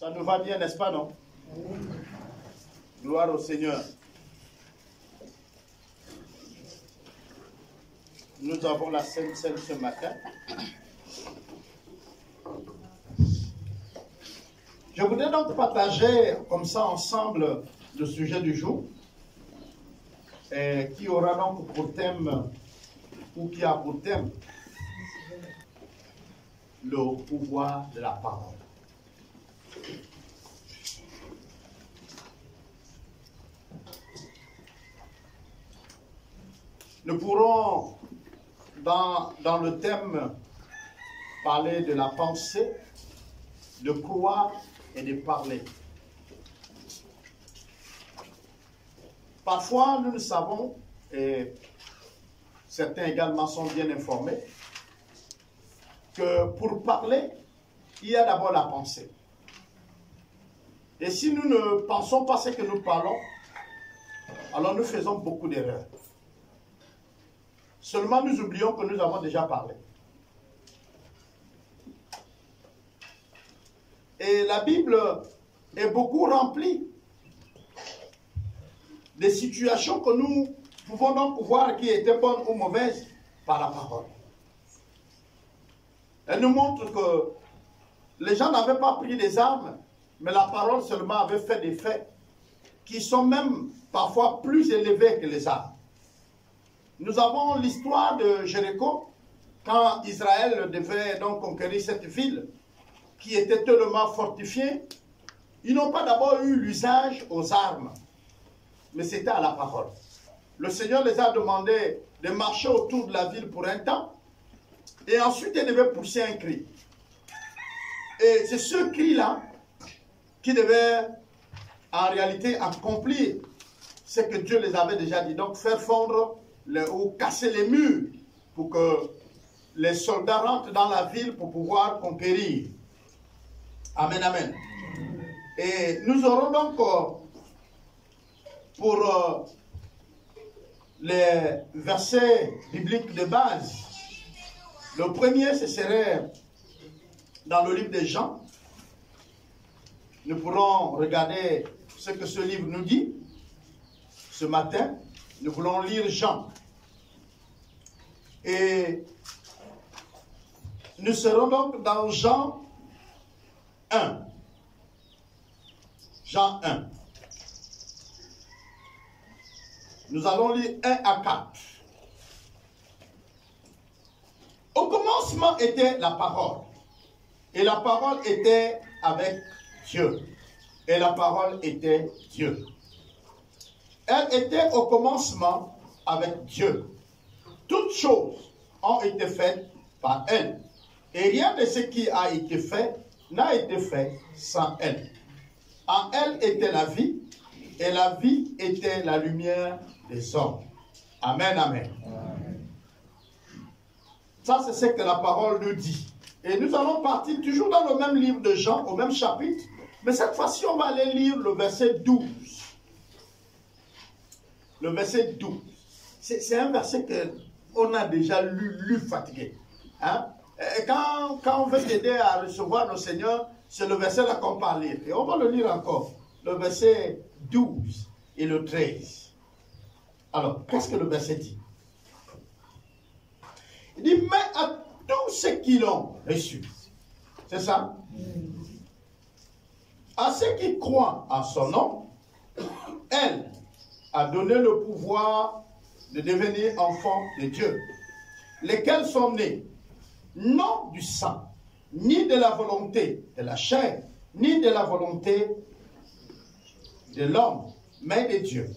Ça nous va bien, n'est-ce pas, non? Gloire au Seigneur. Nous avons la Sainte Seine ce matin. Je voudrais donc partager comme ça ensemble le sujet du jour, qui aura donc pour thème, ou qui a pour thème, le pouvoir de la parole. Nous pourrons, dans le thème, parler de la pensée, de croire et de parler. Parfois, nous le savons, et certains également sont bien informés, que pour parler, il y a d'abord la pensée. Et si nous ne pensons pas ce que nous parlons, alors nous faisons beaucoup d'erreurs. Seulement nous oublions que nous avons déjà parlé. Et la Bible est beaucoup remplie des situations que nous pouvons donc voir qui étaient bonnes ou mauvaises par la parole. Elle nous montre que les gens n'avaient pas pris des armes, mais la parole seulement avait fait des faits qui sont même parfois plus élevés que les armes. Nous avons l'histoire de Jéricho, quand Israël devait donc conquérir cette ville qui était tellement fortifiée. Ils n'ont pas d'abord eu l'usage aux armes, mais c'était à la parole. Le Seigneur les a demandé de marcher autour de la ville pour un temps, et ensuite ils devaient pousser un cri. Et c'est ce cri-là qui devait en réalité accomplir ce que Dieu les avait déjà dit, donc faire fondre ou casser les murs pour que les soldats rentrent dans la ville pour pouvoir conquérir. Amen, amen. Et nous aurons donc pour les versets bibliques de base, le premier, ce serait dans le livre de Jean. Nous pourrons regarder ce que ce livre nous dit. Ce matin, nous voulons lire Jean. Et nous serons donc dans Jean 1. Jean 1. Nous allons lire 1 à 4. Au commencement était la parole. Et la parole était avec Dieu. Et la parole était Dieu. Elle était au commencement avec Dieu. Toutes choses ont été faites par elle. Et rien de ce qui a été fait n'a été fait sans elle. En elle était la vie, et la vie était la lumière des hommes. Amen, amen. Amen. Ça, c'est ce que la parole nous dit. Et nous allons partir toujours dans le même livre de Jean, au même chapitre, mais cette fois-ci, on va aller lire le verset 12. Le verset 12. C'est un verset qu'on a déjà lu fatigué. Hein? Et quand on veut t'aider à recevoir le Seigneur, c'est le verset là qu'on va lire. Et on va le lire encore. Le verset 12 et le 13. Alors, qu'est-ce que le verset dit? Il dit, mais à tous ceux qui l'ont reçu. C'est ça? À ceux qui croient en son nom, elle a donné le pouvoir de devenir enfants de Dieu, lesquels sont nés, non du sang, ni de la volonté de la chair, ni de la volonté de l'homme, mais de Dieu.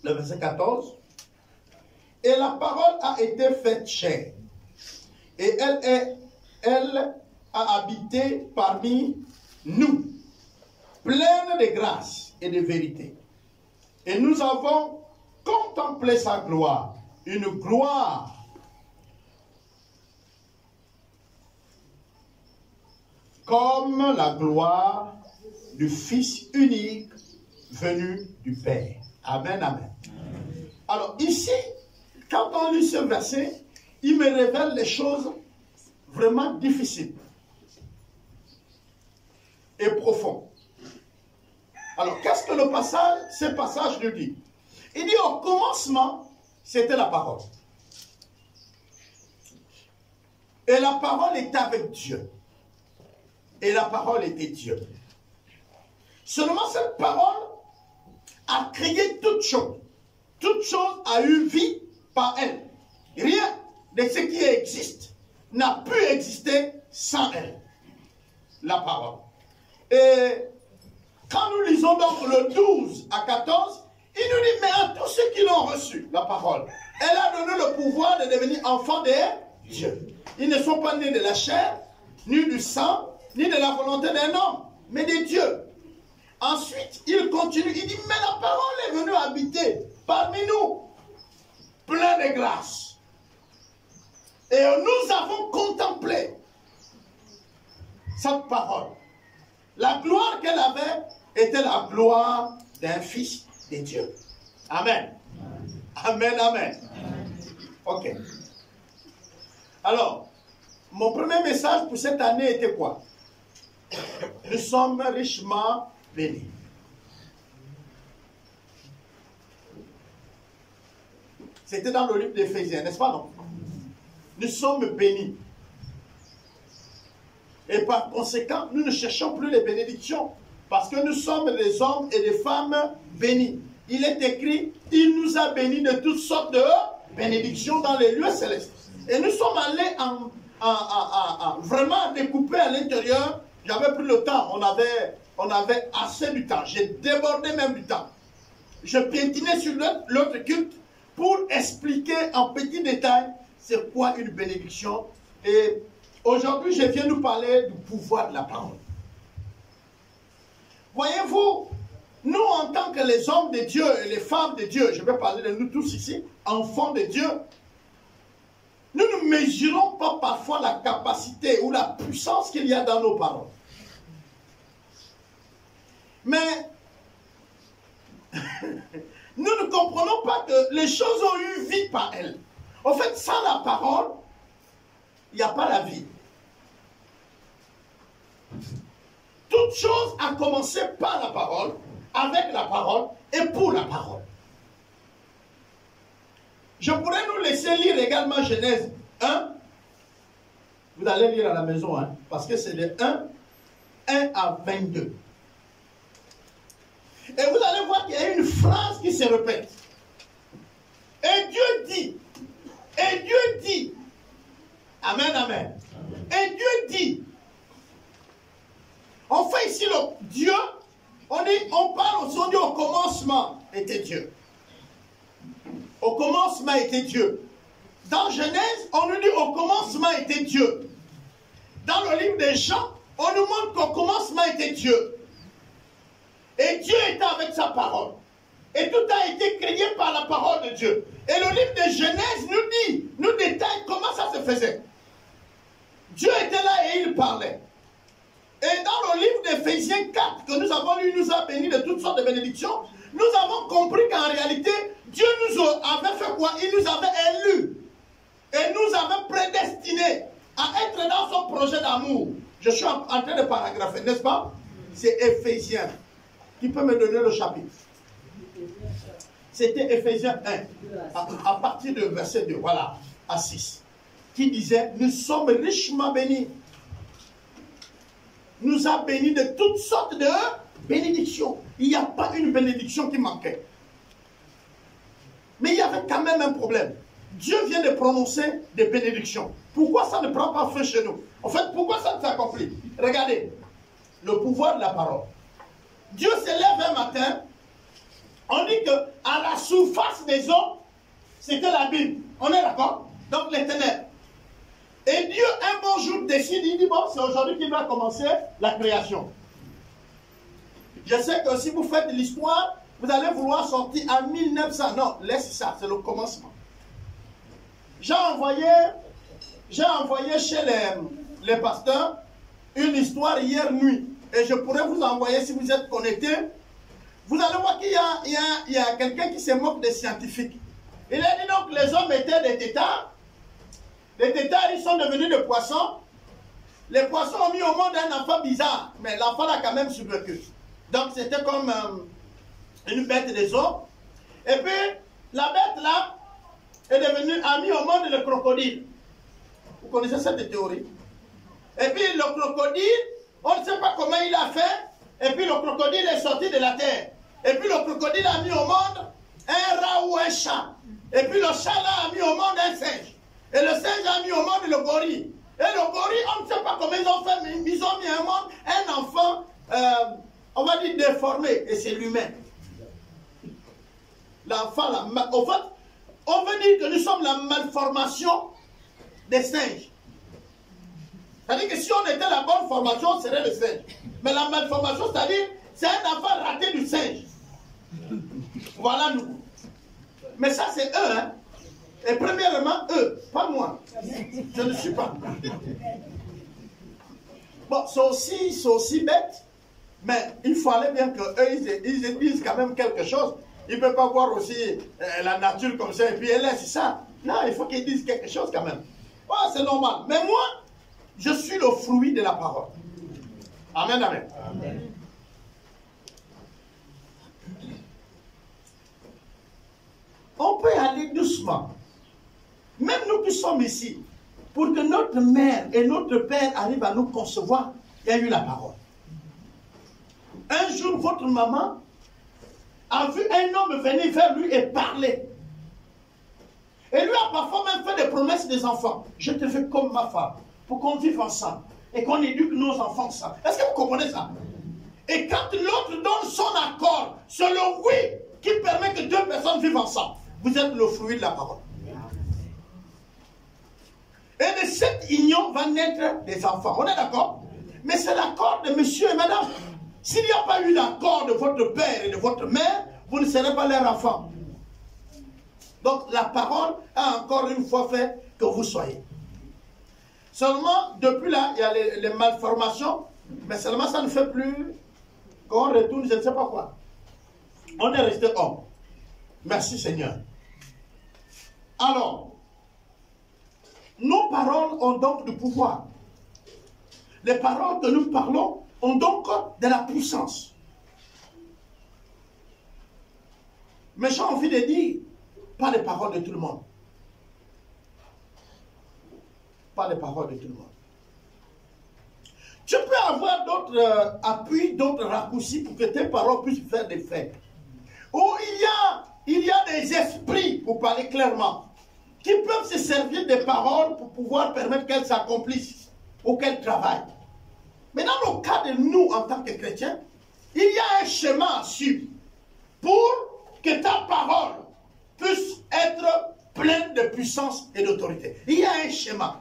Le verset 14. Et la parole a été faite chair, et elle a habité parmi nous, pleine de grâce et de vérité. Et nous avons contemplé sa gloire, une gloire comme la gloire du Fils unique venu du Père. Amen, amen. Alors ici, quand on lit ce verset, il me révèle les choses vraiment difficiles. et profond. Alors, qu'est-ce que ce passage nous dit? Il dit au commencement, c'était la parole. Et la parole était avec Dieu. Et la parole était Dieu. Seulement cette parole a créé toute chose. Toute chose a eu vie par elle. Rien de ce qui existe n'a pu exister sans elle. La parole. Et quand nous lisons donc le 12 à 14, il nous dit, mais à tous ceux qui l'ont reçu, la parole, elle a donné le pouvoir de devenir enfants de Dieu. Ils ne sont pas nés de la chair, ni du sang, ni de la volonté d'un homme, mais de Dieu. Ensuite, il continue, il dit, mais la parole est venue habiter parmi nous, plein de grâce. Et nous avons contemplé cette parole. La gloire qu'elle avait était la gloire d'un fils de Dieu. Amen. Amen, amen. Ok. Alors, mon premier message pour cette année était quoi? Nous sommes richement bénis. C'était dans le livre d'Éphésiens, n'est-ce pas, non? Nous sommes bénis. Et par conséquent, nous ne cherchons plus les bénédictions. Parce que nous sommes des hommes et des femmes bénis. Il est écrit, il nous a bénis de toutes sortes de bénédictions dans les lieux célestes. Et nous sommes allés vraiment découper à l'intérieur. J'avais pris le temps, on avait assez du temps. J'ai débordé même du temps. Je piétinais sur l'autre culte pour expliquer en petits détails c'est quoi une bénédiction. Et aujourd'hui, je viens nous parler du pouvoir de la parole. Voyez-vous, nous en tant que les hommes de Dieu et les femmes de Dieu, je vais parler de nous tous ici, enfants de Dieu, nous ne mesurons pas parfois la capacité ou la puissance qu'il y a dans nos paroles. Mais nous ne comprenons pas que les choses ont eu vie par elles. En fait, sans la parole, il n'y a pas la vie. Toute chose a commencé par la parole, avec la parole et pour la parole. Je pourrais nous laisser lire également Genèse 1. Vous allez lire à la maison, hein, parce que c'est de 1 à 22. Et vous allez voir qu'il y a une phrase qui se répète. Et Dieu dit, amen, amen. Et Dieu dit, on fait ici le Dieu, on parle aussi, on dit au commencement était Dieu. Au commencement était Dieu. Dans Genèse, on nous dit au commencement était Dieu. Dans le livre des Jean, on nous montre qu'au commencement était Dieu. Et Dieu était avec sa parole. Et tout a été créé par la parole de Dieu. Et le livre de Genèse nous détaille comment ça se faisait. Dieu était là et il parlait. Et dans le livre d'Éphésiens 4 que nous avons lu, il nous a bénis de toutes sortes de bénédictions. Nous avons compris qu'en réalité, Dieu nous avait fait quoi? Il nous avait élus. Et nous avait prédestinés à être dans son projet d'amour. Je suis en train de paragrapher, n'est-ce pas? C'est Éphésiens. Qui peut me donner le chapitre? C'était Éphésiens 1, à partir de verset 2, voilà, à 6, qui disait, nous sommes richement bénis. Nous a bénis de toutes sortes de bénédictions. Il n'y a pas une bénédiction qui manquait. Mais il y avait quand même un problème. Dieu vient de prononcer des bénédictions. Pourquoi ça ne prend pas fin chez nous? En fait, pourquoi ça ne s'accomplit? Regardez, le pouvoir de la parole. Dieu se lève un matin, on dit qu'à la surface des eaux, c'était la Bible. On est d'accord? Donc les ténèbres. Et Dieu, un bon jour, décide, il dit, bon, c'est aujourd'hui qu'il va commencer la création. Je sais que si vous faites l'histoire, vous allez vouloir sortir en 1900. Non, laisse ça, c'est le commencement. J'ai envoyé chez les pasteurs une histoire hier nuit. Et je pourrais vous envoyer si vous êtes connectés. Vous allez voir qu'il y a quelqu'un qui se moque des scientifiques. Il a dit donc que les hommes étaient des têtards. Les têtards, ils sont devenus des poissons. les poissons ont mis au monde un enfant bizarre, mais l'enfant l'a quand même survécu. Donc c'était comme une bête des eaux. Et puis la bête là est devenue, a mis au monde le crocodile. Vous connaissez cette théorie? Et puis le crocodile, on ne sait pas comment il a fait, et puis le crocodile est sorti de la terre. Et puis le crocodile a mis au monde un rat ou un chat. Et puis le chat là a mis au monde un singe. Et le singe a mis au monde le gorille. Et le gorille, on ne sait pas comment ils ont fait, mais ils ont mis au monde un enfant, on va dire déformé, et c'est l'humain. L'enfant, en fait, on veut dire que nous sommes la malformation des singes. C'est-à-dire que si on était la bonne formation, on serait le singe. Mais la malformation, c'est-à-dire, c'est un enfant raté du singe. Voilà nous. Mais ça, c'est eux, hein. Et premièrement, eux, pas moi. Je ne suis pas. Bon, c'est aussi bête, mais il fallait bien qu'eux, ils disent quand même quelque chose. Ils ne peuvent pas voir aussi la nature comme ça, et puis elle laisse ça. Non, il faut qu'ils disent quelque chose quand même. Oh, c'est normal. Mais moi, je suis le fruit de la parole. Amen, amen. Amen. On peut aller doucement. Même nous qui sommes ici, pour que notre mère et notre père arrivent à nous concevoir, il y a eu la parole. Un jour, votre maman a vu un homme venir vers lui et parler. Et lui a parfois même fait des promesses des enfants. Je te fais comme ma femme, pour qu'on vive ensemble et qu'on éduque nos enfants ensemble. Est-ce que vous comprenez ça? Et quand l'autre donne son accord, c'est le oui qui permet que deux personnes vivent ensemble. Vous êtes le fruit de la parole. Et de cette union va naître des enfants. On est d'accord? Mais c'est l'accord de monsieur et madame. S'il n'y a pas eu l'accord de votre père et de votre mère, vous ne serez pas leurs enfants. Donc la parole a encore une fois fait que vous soyez. Seulement, depuis là, il y a les malformations, mais seulement ça ne fait plus qu'on retourne, je ne sais pas quoi. On est resté homme. Merci Seigneur. Alors, nos paroles ont donc du pouvoir. Les paroles que nous parlons ont donc de la puissance. Mais j'ai envie de dire, pas les paroles de tout le monde. Pas les paroles de tout le monde. Tu peux avoir d'autres appuis, d'autres raccourcis pour que tes paroles puissent faire des faits. Ou il y a des esprits, pour parler clairement, qui peuvent se servir des paroles pour pouvoir permettre qu'elles s'accomplissent ou qu'elles travaillent. Mais dans le cas de nous, en tant que chrétiens, il y a un schéma à suivre pour que ta parole puisse être pleine de puissance et d'autorité. Il y a un schéma.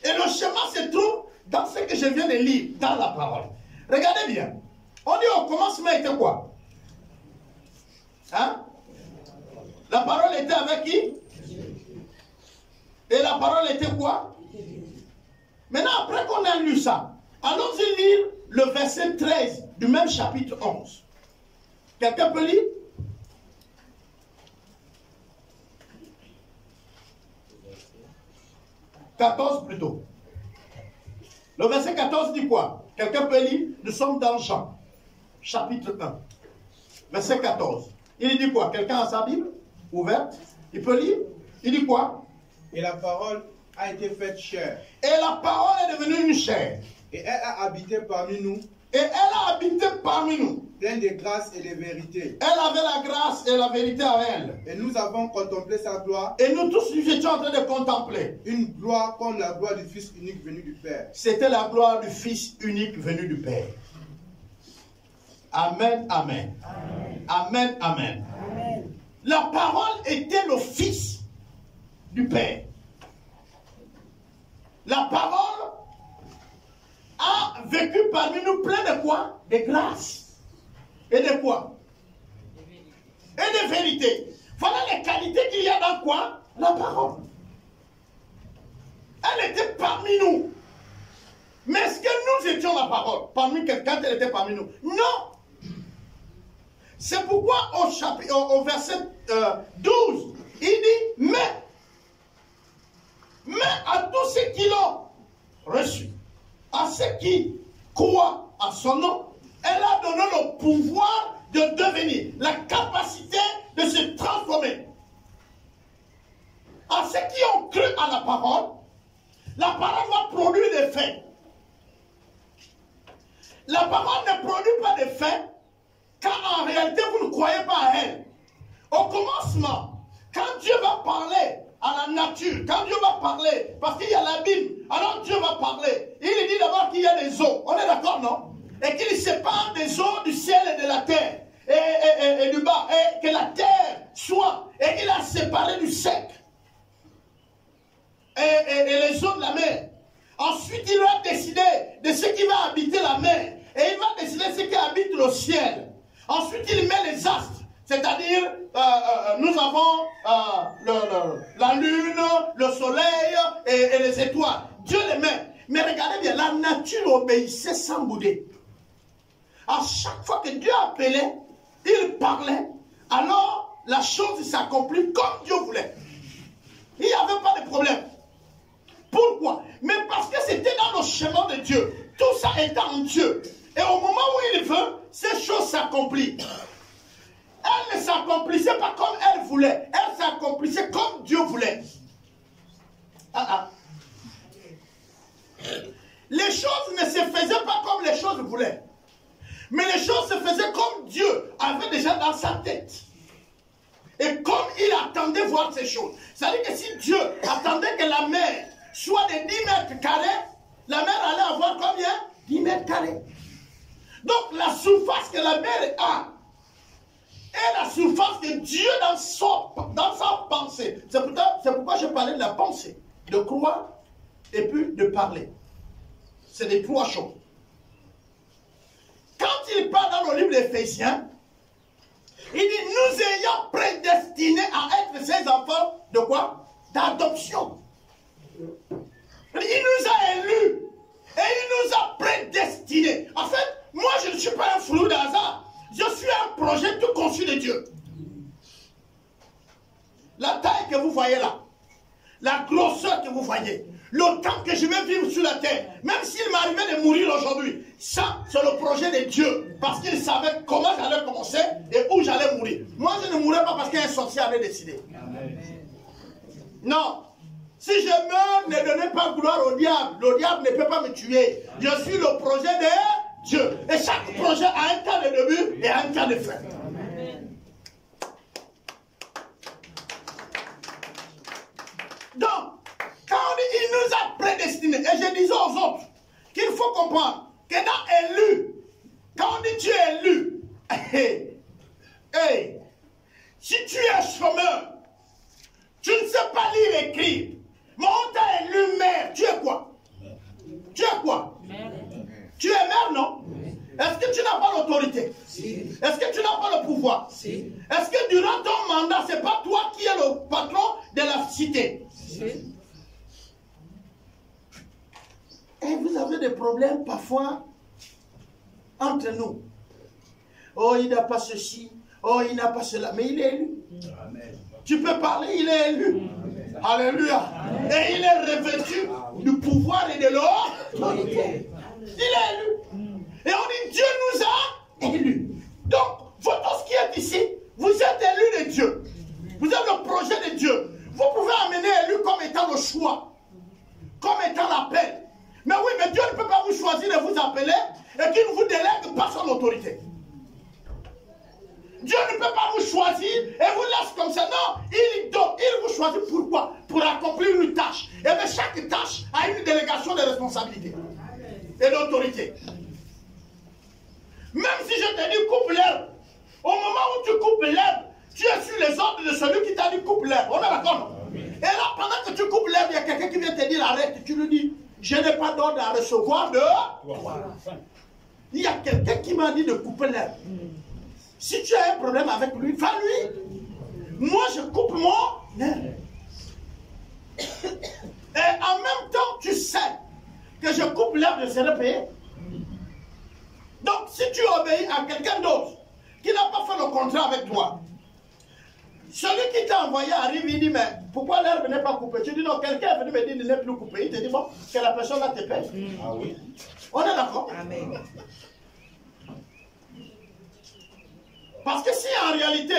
Et le schéma se trouve dans ce que je viens de lire, dans la parole. Regardez bien. On dit au commencement était quoi? Hein? La parole était avec qui? Et la parole était quoi? Maintenant, après qu'on a lu ça, allons-y lire le verset 13 du même chapitre 11. Quelqu'un peut lire? « 14 plutôt. Le verset 14 dit quoi? Quelqu'un peut lire? Nous sommes dans Jean, chapitre 1, verset 14. Il dit quoi? Quelqu'un a sa Bible ouverte? Il peut lire? Il dit quoi? Et la parole a été faite chair. Et la parole est devenue une chair. Et elle a habité parmi nous. Et elle a habité parmi nous. Pleine de grâce et de vérité. Elle avait la grâce et la vérité à elle. Et nous avons contemplé sa gloire. Et nous tous, nous étions en train de contempler. Une gloire comme la gloire du Fils unique venu du Père. C'était la gloire du Fils unique venu du Père. Amen, amen. Amen, amen. Amen. Amen. La parole était le Fils du Père. La parole a vécu parmi nous plein de quoi? De grâce. Et de quoi? Et de vérité. Voilà les qualités qu'il y a dans quoi? La parole. Elle était parmi nous. Mais est-ce que nous étions la parole parmi quelqu'un elle était parmi nous? Non. C'est pourquoi au verset 12, il dit, mais à tous ceux qui l'ont reçu, à ceux qui croient à son nom, elle a donné le pouvoir de devenir, la capacité de se transformer. À ceux qui ont cru à la parole va produire des faits. La parole ne produit pas de faits, car en réalité, vous ne croyez pas à elle. Au commencement, quand Dieu va parler à la nature, quand Dieu va parler, parce qu'il y a l'abîme, alors Dieu va parler. Il dit d'abord qu'il y a des eaux. On est d'accord, non? Et qu'il sépare des eaux du ciel et de la terre, et du bas, et que la terre soit, et qu'il a séparé du sec, et les eaux de la mer. Ensuite, il va décider de ce qui va habiter la mer, et il va décider de ce qui habite le ciel. Ensuite, il met les astres, c'est-à-dire, nous avons la lune, le soleil et les étoiles. Dieu les met. Mais regardez bien, la nature obéissait sans bouder. À chaque fois que Dieu appelait, il parlait, alors la chose s'accomplit comme Dieu voulait. Il n'y avait pas de problème. Pourquoi? Mais parce que c'était dans le chemin de Dieu. Tout ça est en Dieu. Et au moment où il veut, ces choses s'accomplissent. Elle ne s'accomplissait pas comme elle voulait. Elle s'accomplissait comme Dieu voulait. Les choses ne se faisaient pas comme les choses voulaient. Mais les choses se faisaient comme Dieu avait déjà dans sa tête. Et comme il attendait voir ces choses. C'est-à-dire que si Dieu attendait que la mer soit de 10 mètres carrés, la mer allait avoir combien? 10 mètres carrés. Donc la surface que la mer a est la surface de Dieu dans sa pensée. C'est pourquoi je parlais de la pensée, de croire et puis de parler. C'est les trois choses. Quand il parle dans le livre d'Éphésiens, il dit, nous ayant prédestinés à être ses enfants de quoi? D'adoption. Il nous a élus et il nous a prédestinés. En fait, moi je ne suis pas un fruit d'hasard. Je suis un projet tout conçu de Dieu. La taille que vous voyez là, la grosseur que vous voyez, le temps que je vais vivre sur la terre, même s'il m'arrivait de mourir aujourd'hui, ça c'est le projet de Dieu, parce qu'il savait comment j'allais commencer et où j'allais mourir. Moi je ne mourrais pas parce qu'un sorcier avait décidé. Amen. Non. Si je meurs, ne donnez pas gloire au diable. Le diable ne peut pas me tuer. Je suis le projet de Dieu. Et chaque projet a un temps de début et un temps de fin. Amen. Donc, quand on dit il nous a prédestinés, et je disais aux autres qu'il faut comprendre que dans élu, quand on dit tu es élu, si tu es chômeur, tu ne sais pas lire et écrire, mais on t'a élu maire, tu es quoi? Tu es quoi? Mère. Tu es maire, non? Est-ce que tu n'as pas l'autorité? Si. Est-ce que tu n'as pas le pouvoir? Si. Est-ce que durant ton mandat, ce n'est pas toi qui es le patron de la cité? Si. Et vous avez des problèmes parfois entre nous. Oh, il n'a pas ceci. Oh, il n'a pas cela. Mais il est élu. Amen. Tu peux parler, il est élu. Amen. Alléluia. Amen. Et il est revêtu du pouvoir et de l'autorité. Il est élu. Et on dit Dieu nous a élus. Donc, vous tous qui êtes ici, vous êtes élus de Dieu. Vous êtes le projet de Dieu. Vous pouvez amener élu comme étant le choix, comme étant l'appel. Mais oui, mais Dieu ne peut pas vous choisir de vous appeler et qu'il ne vous délègue pas son autorité. Dieu ne peut pas vous choisir et vous laisse comme ça. Non, il vous choisit pourquoi? Pour accomplir une tâche. Et bien chaque tâche a une délégation de responsabilité et d'autorité. Même si je te dis coupe l'herbe, au moment où tu coupes l'herbe, tu es sur les ordres de celui qui t'a dit coupe l'herbe. On est d'accord? Et là, pendant que tu coupes l'herbe, il y a quelqu'un qui vient te dire arrête. Tu lui dis, je n'ai pas d'ordre à recevoir de toi. Il y a quelqu'un qui m'a dit de couper l'herbe. Si tu as un problème avec lui, va lui. Moi, je coupe mon herbe. Et en même temps, tu sais que je coupe l'herbe, je serai payé. Donc, si tu obéis à quelqu'un d'autre qui n'a pas fait le contrat avec toi, Celui qui t'a envoyé arrive, il dit, mais pourquoi l'herbe n'est pas coupée? Tu dis, non, quelqu'un est venu me dire, il n'est plus coupé. Il te dit, bon, que la personne là te paye. Ah oui. On est d'accord? Amen. Parce que si en réalité,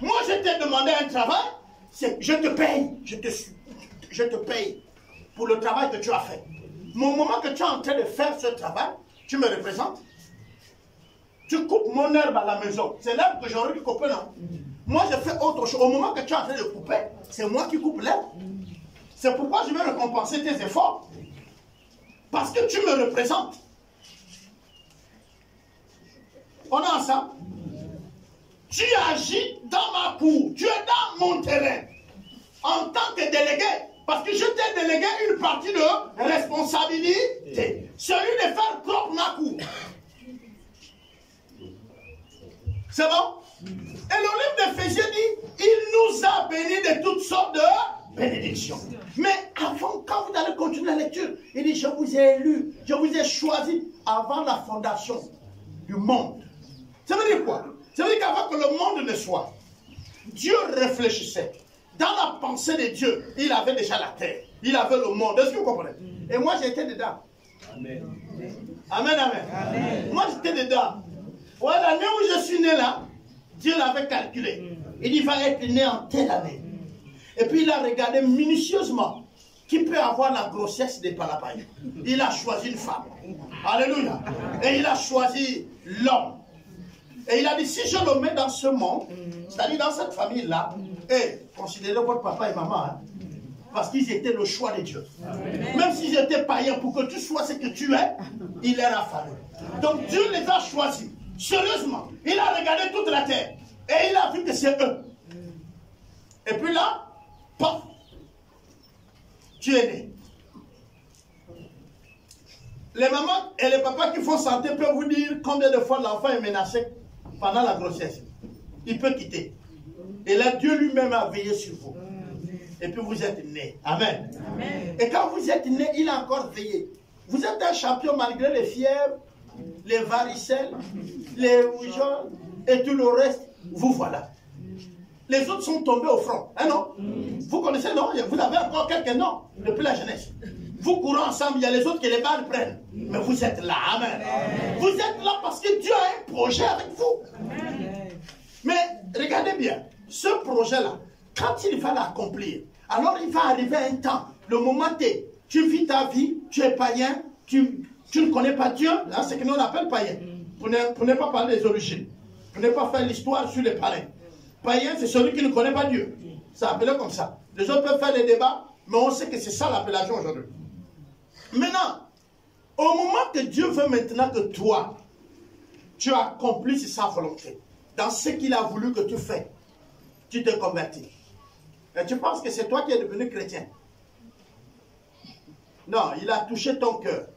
moi je t'ai demandé un travail, c'est je te paye, je te paye pour le travail que tu as fait. Mais au moment que tu es en train de faire ce travail, tu me représentes. Tu coupes mon herbe à la maison. C'est l'herbe que j'aurais dû couper, non? Moi, je fais autre chose. Au moment que tu es en train de couper, c'est moi qui coupe l'herbe. C'est pourquoi je vais récompenser tes efforts. Parce que tu me représentes. On est ensemble? Tu agis dans ma cour. Tu es dans mon terrain. En tant que délégué. Parce que je t'ai délégué une partie de responsabilité. Celui de faire propre ma cour. C'est bon? Et le livre d'Éphésiens dit, il nous a bénis de toutes sortes de bénédictions. Mais avant, quand vous allez continuer la lecture, il dit, je vous ai élu, je vous ai choisi avant la fondation du monde. Ça veut dire quoi? Ça veut dire qu'avant que le monde ne soit, Dieu réfléchissait. Dans la pensée de Dieu, il avait déjà la terre, il avait le monde. Est-ce que vous comprenez? Et moi, j'étais dedans. Amen. Amen, amen. Amen. Moi, j'étais dedans. Ouais, l'année où je suis né là, Dieu l'avait calculé. Il dit, il va être né en telle année. Et puis il a regardé minutieusement qui peut avoir la grossesse des palapayes. Il a choisi une femme. Alléluia. Et il a choisi l'homme. Et il a dit, si je le mets dans ce monde, c'est-à-dire dans cette famille-là, et considérez votre papa et maman, hein, parce qu'ils étaient le choix de Dieu. Amen. Même s'ils étaient païens, pour que tu sois ce que tu es, il leur a fallu. Donc Dieu les a choisis. Sérieusement, il a regardé toute la terre et il a vu que c'est eux. Et puis là, paf, tu es né. Les mamans et les papas qui font santé peuvent vous dire combien de fois l'enfant est menacé pendant la grossesse. Il peut quitter. Et là, Dieu lui-même a veillé sur vous. Et puis vous êtes né. Amen. Amen. Et quand vous êtes né, il a encore veillé. Vous êtes un champion malgré les fièvres, les varicelles, les rougeoles et tout le reste, vous voilà. Les autres sont tombés au front, hein, non? Vous connaissez, non? Vous avez encore quelques noms depuis la jeunesse. Vous courez ensemble, il y a les autres qui les balles prennent. Mais vous êtes là, amen. Vous êtes là parce que Dieu a un projet avec vous. Mais regardez bien, ce projet-là, quand il va l'accomplir, alors il va arriver un temps, le moment où tu vis ta vie, tu es païen, tu ne connais pas Dieu, hein, c'est ce que nous on appelle païen. Pour ne pas parler des origines, pour ne pas faire l'histoire sur les païens. Païen, c'est celui qui ne connaît pas Dieu. C'est appelé comme ça. Les autres peuvent faire des débats, mais on sait que c'est ça l'appellation aujourd'hui. Maintenant, au moment que Dieu veut maintenant que toi, tu accomplisses sa volonté, dans ce qu'il a voulu que tu fais, tu te convertis. Et tu penses que c'est toi qui es devenu chrétien. Non, il a touché ton cœur.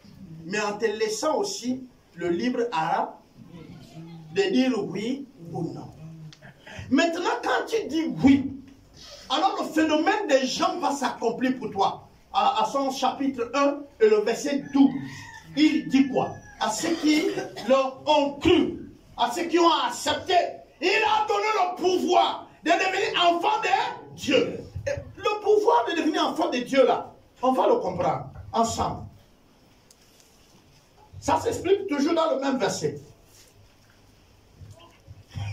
Mais en te laissant aussi le libre arabe de dire oui ou non. Maintenant, quand tu dis oui, alors le phénomène des gens va s'accomplir pour toi. À son chapitre 1 et le verset 12, il dit quoi? À ceux qui ont cru, à ceux qui ont accepté, il a donné le pouvoir de devenir enfant de Dieu. Et le pouvoir de devenir enfant de Dieu là, on va le comprendre ensemble. Ça s'explique toujours dans le même verset.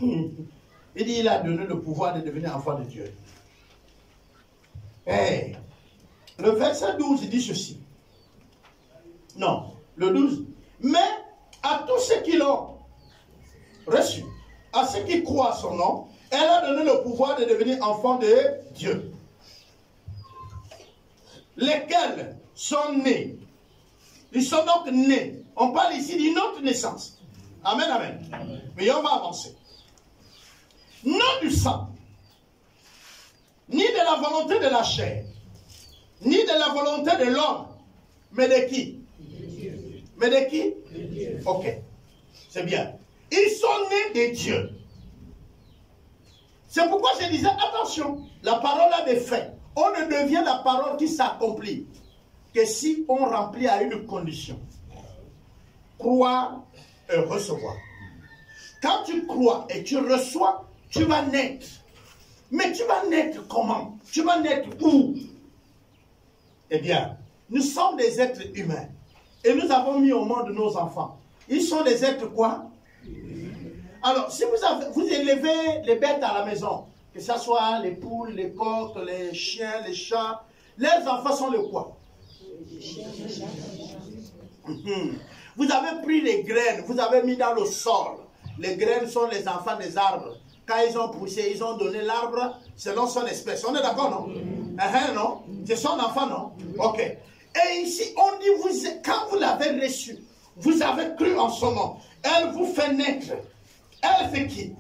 Il dit, il a donné le pouvoir de devenir enfant de Dieu. Hey, le verset 12 dit ceci. Non, le 12. Mais à tous ceux qui l'ont reçu, à ceux qui croient à son nom, elle a donné le pouvoir de devenir enfant de Dieu. Lesquels sont nés. Ils sont donc nés. On parle ici d'une autre naissance. Amen, amen. Amen. Mais on va avancer. Non du sang, ni de la volonté de la chair, ni de la volonté de l'homme, mais de qui? De Dieu. Mais de qui? De Dieu. Ok, c'est bien. Ils sont nés de Dieu. C'est pourquoi je disais, attention, la parole a des faits. On ne devient la parole qui s'accomplit que si on remplit à une condition. Croire et recevoir. Quand tu crois et tu reçois, tu vas naître. Mais tu vas naître comment? Tu vas naître où? Eh bien, nous sommes des êtres humains. Et nous avons mis au monde nos enfants. Ils sont des êtres quoi? Alors, si vous élevez les bêtes à la maison, que ce soit les poules, les coqs, les chiens, les chats, les enfants sont le quoi? Vous avez pris les graines, vous avez mis dans le sol. Les graines sont les enfants des arbres. Quand ils ont poussé, ils ont donné l'arbre selon son espèce. On est d'accord, non? Non? C'est son enfant, non? Ok. Et ici, on dit, quand vous l'avez reçu, vous avez cru en son nom. Elle vous fait naître. Elle, c'est qui?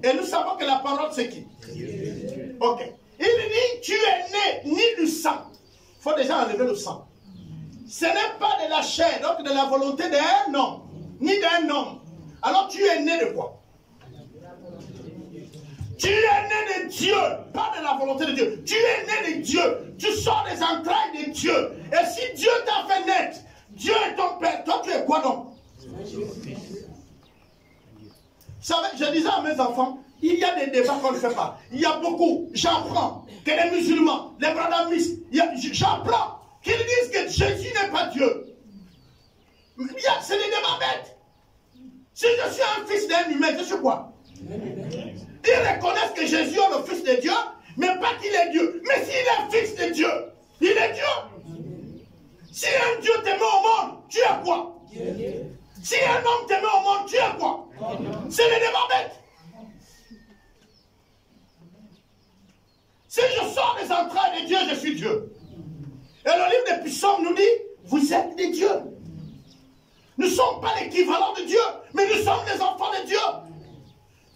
Et nous savons que la parole, c'est qui? Ok. Il dit, tu es né ni du sang. Il faut déjà enlever le sang. Ce n'est pas de la chair, donc de la volonté d'un homme, ni d'un homme. Alors tu es né de quoi? Tu es né de Dieu, pas de la volonté de Dieu. Tu es né de Dieu. Tu sors des entrailles de Dieu. Et si Dieu t'a fait naître, Dieu est ton père. Toi, tu es quoi donc? Vous savez, je disais à mes enfants, il y a des débats qu'on ne fait pas. Il y a beaucoup. J'apprends que les musulmans, les brahmanistes, j'apprends qu'ils disent que Jésus n'est pas Dieu. C'est des débats bêtes. Si je suis un fils d'un humain, je suis quoi? Ils reconnaissent que Jésus est le fils de Dieu, mais pas qu'il est Dieu. Mais s'il est fils de Dieu, il est Dieu. Si un Dieu te met au monde, tu es quoi? Si un homme te met au monde, tu es quoi? C'est le débat bête. Si je sors des entrailles de Dieu, je suis Dieu. Et le livre des Psaumes nous dit, vous êtes des dieux. Nous ne sommes pas l'équivalent de Dieu, mais nous sommes des enfants de Dieu.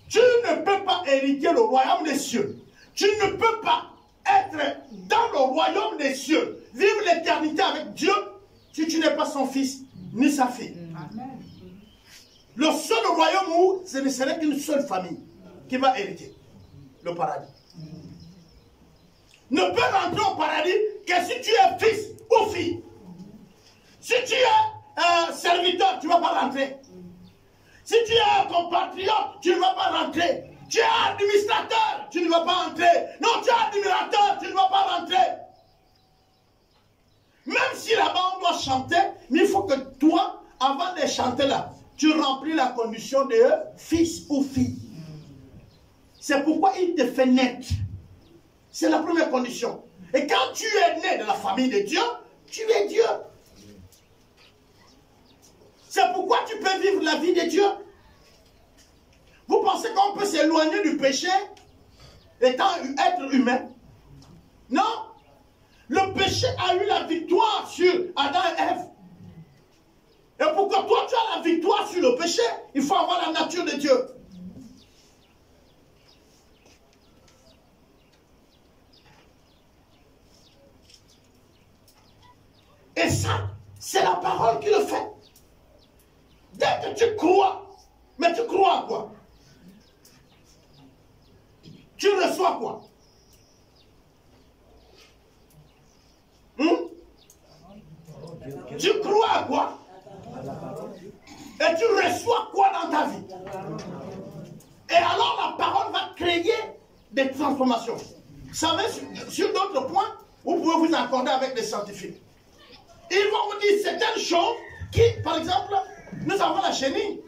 Tu ne peux pas hériter le royaume des cieux. Tu ne peux pas être dans le royaume des cieux, vivre l'éternité avec Dieu, si tu n'es pas son fils, ni sa fille. Amen. Le seul royaume où ce ne serait qu'une seule famille qui va hériter le paradis. Ne peut rentrer au paradis que si tu es fils ou fille. Si tu es serviteur, tu ne vas pas rentrer. Si tu es un compatriote, tu ne vas pas rentrer. Tu es administrateur, tu ne vas pas rentrer. Non, tu es admirateur, tu ne vas pas rentrer. Même si là-bas on doit chanter, mais il faut que toi, avant de chanter là, tu remplis la condition de fils ou fille. C'est pourquoi il te fait naître. C'est la première condition. Et quand tu es né de la famille de Dieu, tu es Dieu. C'est pourquoi tu peux vivre la vie de Dieu. Vous pensez qu'on peut s'éloigner du péché étant être humain? Non. Le péché a eu la victoire sur Adam et Ève. Et pour que toi tu aies la victoire sur le péché, il faut avoir la nature de Dieu. Et ça, c'est la parole qui le fait. Dès que tu crois, mais tu crois à quoi? Tu reçois quoi? Tu crois à quoi? Et tu reçois quoi dans ta vie? Et alors la parole va créer des transformations. Vous savez, sur d'autres points, vous pouvez vous accorder avec les scientifiques. Ils vont vous dire certaines choses qui, par exemple, nous avons la chenille.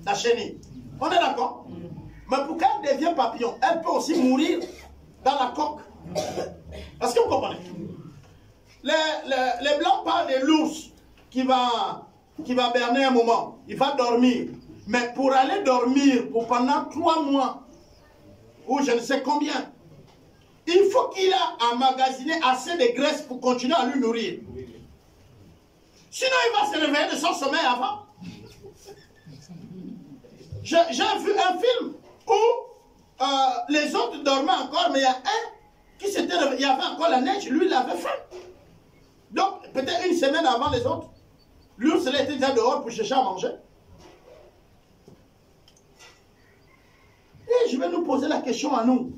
La chenille. On est d'accord? Mais pour qu'elle devienne papillon, elle peut aussi mourir dans la coque. Est-ce que vous comprenez? Les blancs parlent de l'ours qui va berner un moment. Il va dormir. Mais pour aller dormir pendant 3 mois, ou je ne sais combien, il faut qu'il a emmagasiné assez de graisse pour continuer à lui nourrir. Sinon, il va se réveiller de son sommeil avant. J'ai vu un film où les autres dormaient encore, mais il y a un qui s'était réveillé. Il y avait encore la neige, lui, il avait faim. Donc, peut-être une semaine avant les autres, l'ours était déjà dehors pour chercher à manger. Et je vais nous poser la question à nous.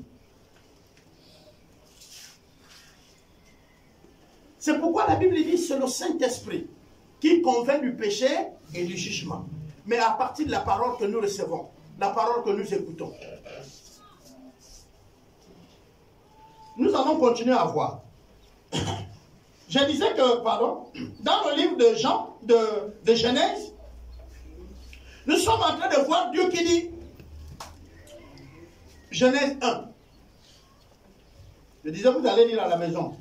C'est pourquoi la Bible dit c'est le Saint-Esprit qui convainc du péché et du jugement. Mais à partir de la parole que nous recevons, la parole que nous écoutons. nous allons continuer à voir. Je disais que, pardon, dans le livre de Jean, de Genèse, nous sommes en train de voir Dieu qui dit, Genèse 1. Je disais, vous allez lire à la maison.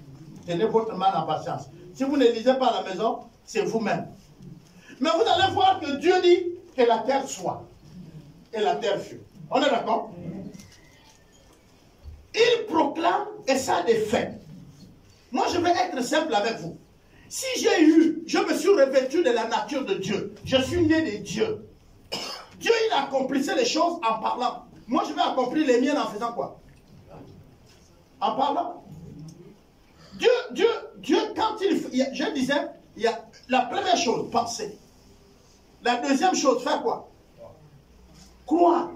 Tenez votre mal en patience. Si vous ne lisez pas à la maison, c'est vous-même. Mais vous allez voir que Dieu dit que la terre soit. Et la terre fut. On est d'accord? Il proclame et ça a des faits. Moi, je vais être simple avec vous. Si je me suis revêtu de la nature de Dieu, je suis né de Dieu. Dieu, il accomplissait les choses en parlant. Moi, je vais accomplir les miennes en faisant quoi? En parlant. Dieu, quand je disais, il y a la première chose, penser. La deuxième chose, faire quoi? Croire.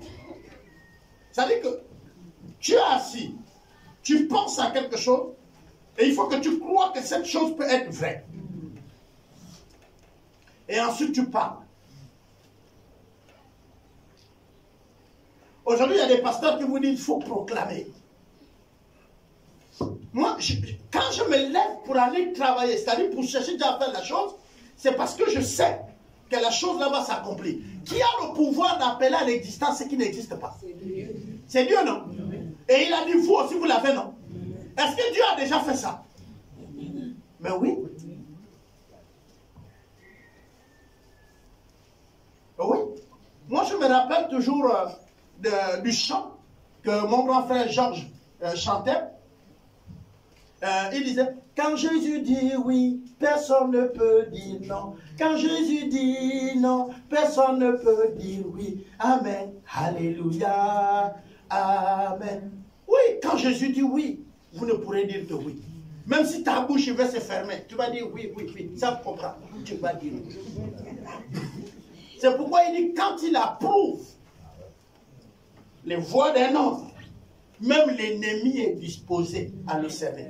C'est-à-dire que tu es assis, tu penses à quelque chose, et il faut que tu crois que cette chose peut être vraie. Et ensuite tu parles. Aujourd'hui, il y a des pasteurs qui vous disent qu'il faut proclamer. Moi, quand je me lève pour aller travailler, c'est-à-dire pour chercher déjà à faire la chose, c'est parce que je sais que la chose là va s'accomplir. Qui a le pouvoir d'appeler à l'existence ce qui n'existe pas? C'est Dieu, non? Et il a dit, vous aussi, vous l'avez, non? Est-ce que Dieu a déjà fait ça? Mais oui. Oui. Moi, je me rappelle toujours du chant que mon grand frère Georges chantait. Il disait, quand Jésus dit oui, personne ne peut dire non. Quand Jésus dit non, personne ne peut dire oui. Amen. Alléluia. Amen. Oui, quand Jésus dit oui, vous ne pourrez dire que oui. Même si ta bouche va se fermer, tu vas dire oui, oui, oui. Ça me comprend. Tu vas dire oui. C'est pourquoi il dit, quand il approuve les voix d'un homme, même l'ennemi est disposé à le servir.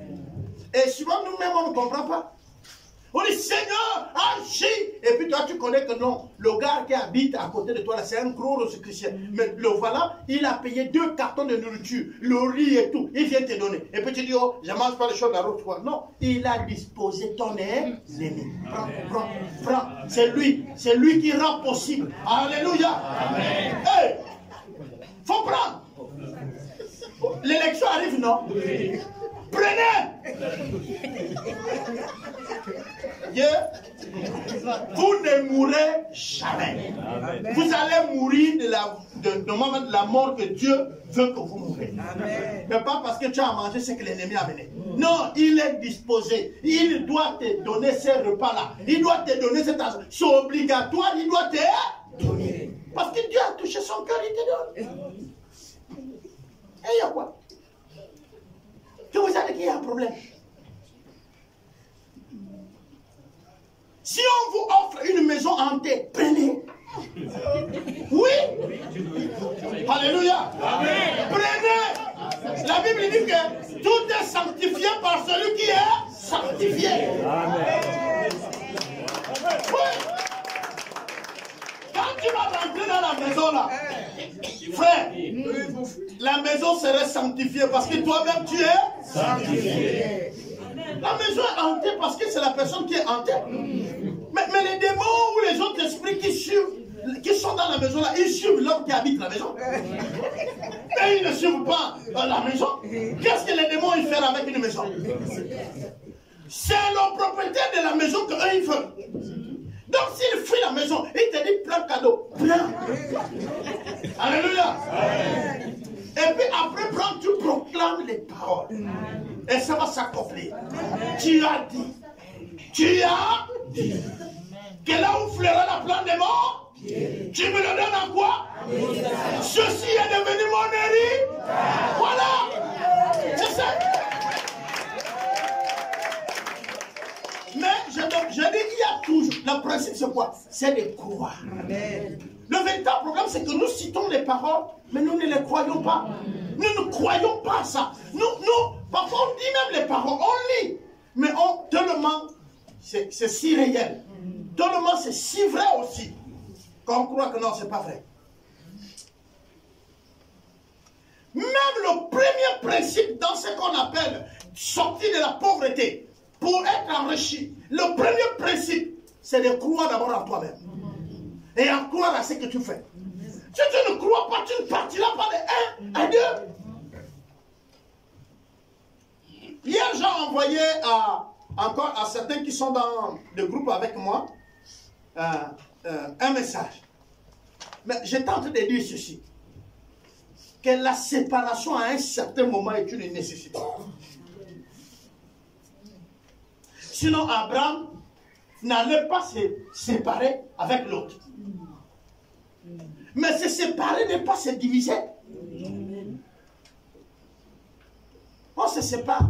Et souvent, nous-mêmes, on ne comprend pas. On dit, Seigneur, agis. Et puis toi, tu connais que non. Le gars qui habite à côté de toi, c'est un gros chrétien. Mais le voilà, il a payé 2 cartons de nourriture, le riz et tout. Il vient te donner. Et puis tu dis, oh, je ne mange pas les choses de la route. Non, il a disposé ton ennemi. Prends. C'est lui qui rend possible. Alléluia. Amen. Hey, faut prendre. L'élection arrive, non? Oui. Prenez. Vous ne mourrez jamais. Amen. Vous allez mourir de la mort que Dieu veut que vous mourrez. Mais pas parce que tu as mangé ce que l'ennemi a amené. Non, il est disposé. Il doit te donner ces repas-là. Il doit te donner cet argent. C'est obligatoire, il doit te donner. Parce que Dieu a touché son cœur, il te donne. Et il y a quoi? Que vous savez qu'il y a un problème. Si on vous offre une maison hantée, prenez. Oui. Alléluia. Amen. Prenez. La Bible dit que tout est sanctifié par celui qui est sanctifié. Amen. Oui. Quand tu vas rentrer dans la maison là, frère, la maison serait sanctifiée parce que toi-même tu es sanctifié. La maison est hantée parce que c'est la personne qui est hantée. Mais les démons ou les autres esprits qui sont dans la maison là, ils suivent l'homme qui habite la maison. Mais ils ne suivent pas la maison. Qu'est-ce que les démons ils font avec une maison? C'est la propriété de la maison qu'eux ils font. Donc s'il fuit la maison, il te dit prends cadeau. Prends. Alléluia. Et puis après prends, tu proclames les paroles. Et ça va s'accomplir. Tu as dit. Tu as dit. Que là où fleura la plante des morts, tu me le donnes en quoi? Ceci est devenu mon héritier. Voilà. C'est ça. Mais je dis qu'il y a toujours. Le principe c'est quoi? C'est de croire. Amen. Le véritable problème c'est que nous citons les paroles, mais nous ne les croyons pas. Nous ne croyons pas ça. Nous, parfois on dit même les paroles, on lit. Mais tellement, c'est si réel. Tellement c'est si vrai aussi. Qu'on croit que non, c'est pas vrai. Même le premier principe dans ce qu'on appelle sortir de la pauvreté pour être enrichi, le premier principe, c'est de croire d'abord en toi-même. Et en croire à ce que tu fais. Si tu ne crois pas, tu ne partiras pas de 1 à 2. Hier, j'ai envoyé encore à certains qui sont dans le groupe avec moi un message. Mais j'étais en train de dire ceci. Que la séparation à un certain moment est une nécessité. Sinon, Abraham n'allait pas se séparer avec l'autre. Mais se séparer n'est pas se diviser. On se sépare.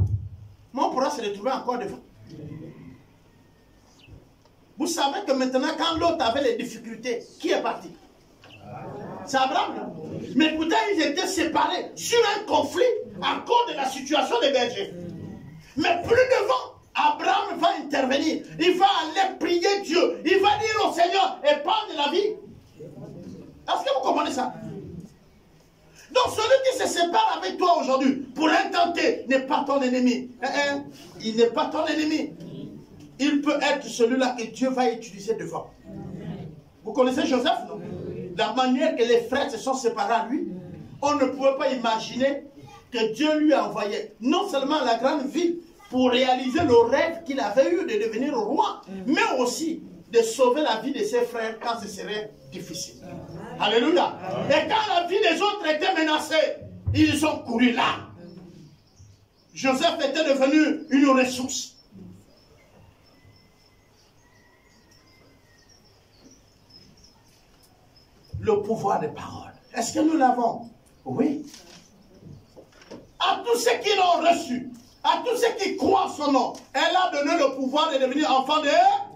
Mais on pourra se retrouver encore devant. Vous savez que maintenant, quand l'autre avait les difficultés, qui est parti? C'est Abraham. Mais pourtant, ils étaient séparés sur un conflit à cause de la situation des bergers. Mais plus devant, Abraham va intervenir. Il va aller prier Dieu. Il va dire au Seigneur, épargne la vie. Est-ce que vous comprenez ça? Donc celui qui se sépare avec toi aujourd'hui pour un tenté n'est pas ton ennemi. Il n'est pas ton ennemi. Il peut être celui-là que Dieu va utiliser devant. Vous connaissez Joseph, non? La manière que les frères se sont séparés à lui, on ne pouvait pas imaginer que Dieu lui envoyait non seulement la grande ville pour réaliser le rêve qu'il avait eu de devenir roi, mais aussi de sauver la vie de ses frères quand ce serait difficile. Alléluia. Et quand la vie des autres était menacée, ils ont couru là. Joseph était devenu une ressource. Le pouvoir de parole. Est-ce que nous l'avons? Oui. À tous ceux qui l'ont reçu, à tous ceux qui croient en son nom, elle a donné le pouvoir de devenir enfant de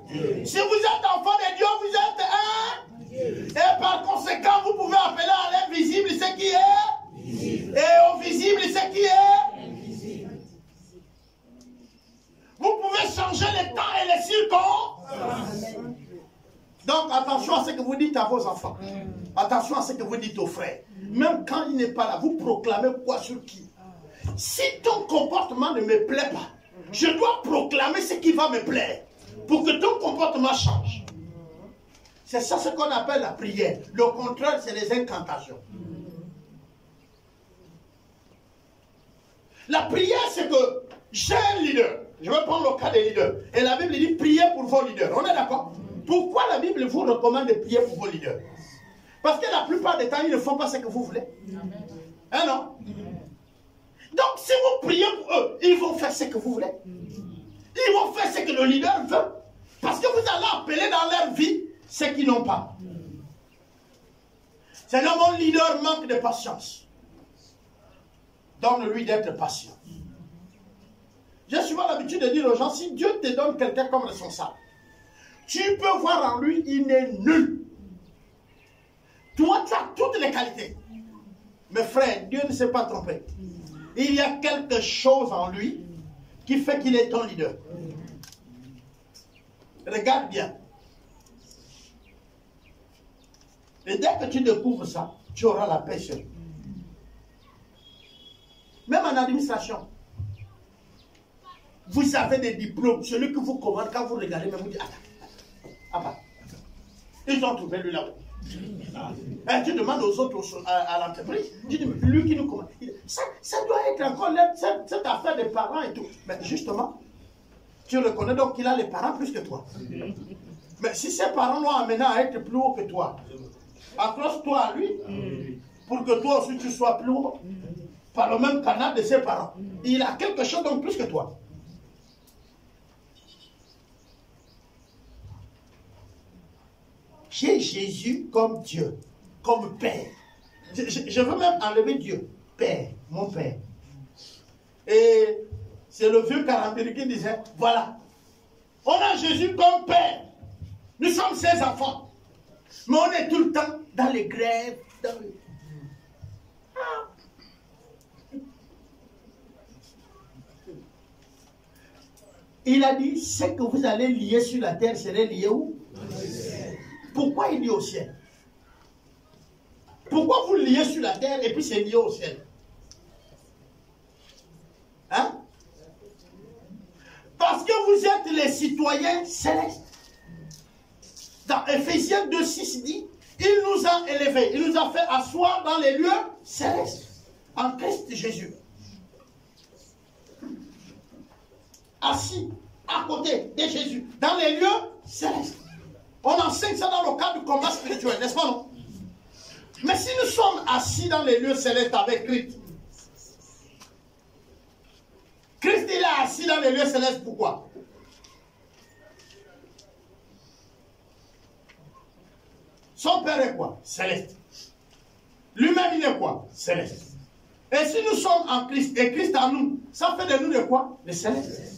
Dieu. Si vous êtes enfant de Dieu, vous êtes un Dieu. Et par conséquent, vous pouvez appeler à l'invisible ce qui est visible. Et au visible ce qui est invisible. Vous pouvez changer les temps et les circonstances. Donc attention à ce que vous dites à vos enfants. Attention à ce que vous dites aux frères. Même quand il n'est pas là, vous proclamez quoi sur qui? Si ton comportement ne me plaît pas, je dois proclamer ce qui va me plaire pour que ton comportement change. C'est ça ce qu'on appelle la prière. Le contraire, c'est les incantations. La prière, c'est que j'ai un leader. Je vais prendre le cas des leaders. Et la Bible dit priez pour vos leaders. On est d'accord? Pourquoi la Bible vous recommande de prier pour vos leaders? Parce que la plupart des temps, ils ne font pas ce que vous voulez. Hein, non? Donc, si vous priez pour eux, ils vont faire ce que vous voulez. Ils vont faire ce que le leader veut. Parce que vous allez appeler dans leur vie ce qu'ils n'ont pas. Seigneur, mon leader manque de patience. Donne-lui d'être patient. J'ai souvent l'habitude de dire aux gens, si Dieu te donne quelqu'un comme responsable, tu peux voir en lui, il est nul. Toi, tu as toutes les qualités. Mais frère, Dieu ne s'est pas trompé. Il y a quelque chose en lui qui fait qu'il est ton leader. Regarde bien. Et dès que tu découvres ça, tu auras la paix sur lui. Même en administration. Vous avez des diplômes. Celui que vous commandez, quand vous regardez, vous dites, attends. Ils ont trouvé lui là-haut. Et tu demandes aux autres à l'entreprise, tu dis, lui qui nous commande. Ça doit être encore cette affaire des parents et tout. Mais justement, tu reconnais donc qu'il a les parents plus que toi. Mais si ses parents l'ont amené à être plus haut que toi, accroche-toi à lui pour que toi aussi tu sois plus haut par le même canal de ses parents. Il a quelque chose donc plus que toi. J'ai Jésus comme Dieu, comme Père. Je veux même enlever Dieu. Père, mon Père. Et c'est le vieux Carambiri qui disait, voilà, on a Jésus comme Père. Nous sommes ses enfants. Mais on est tout le temps dans les grèves. Il a dit, ce que vous allez lier sur la terre serait lié où? Pourquoi il dit au ciel? Pourquoi vous liez sur la terre et puis c'est lié au ciel? Parce que vous êtes les citoyens célestes. Dans Éphésiens 2,6 dit, il nous a élevés, il nous a fait asseoir dans les lieux célestes, en Christ Jésus. Assis à côté de Jésus, dans les lieux célestes. On enseigne ça dans le cadre du combat spirituel, n'est-ce pas, non? Mais si nous sommes assis dans les lieux célestes avec Christ, Christ il est assis dans les lieux célestes, pourquoi? Son Père est quoi? Céleste. Lui-même il est quoi? Céleste. Et si nous sommes en Christ, et Christ en nous, ça fait de nous de quoi? De célestes.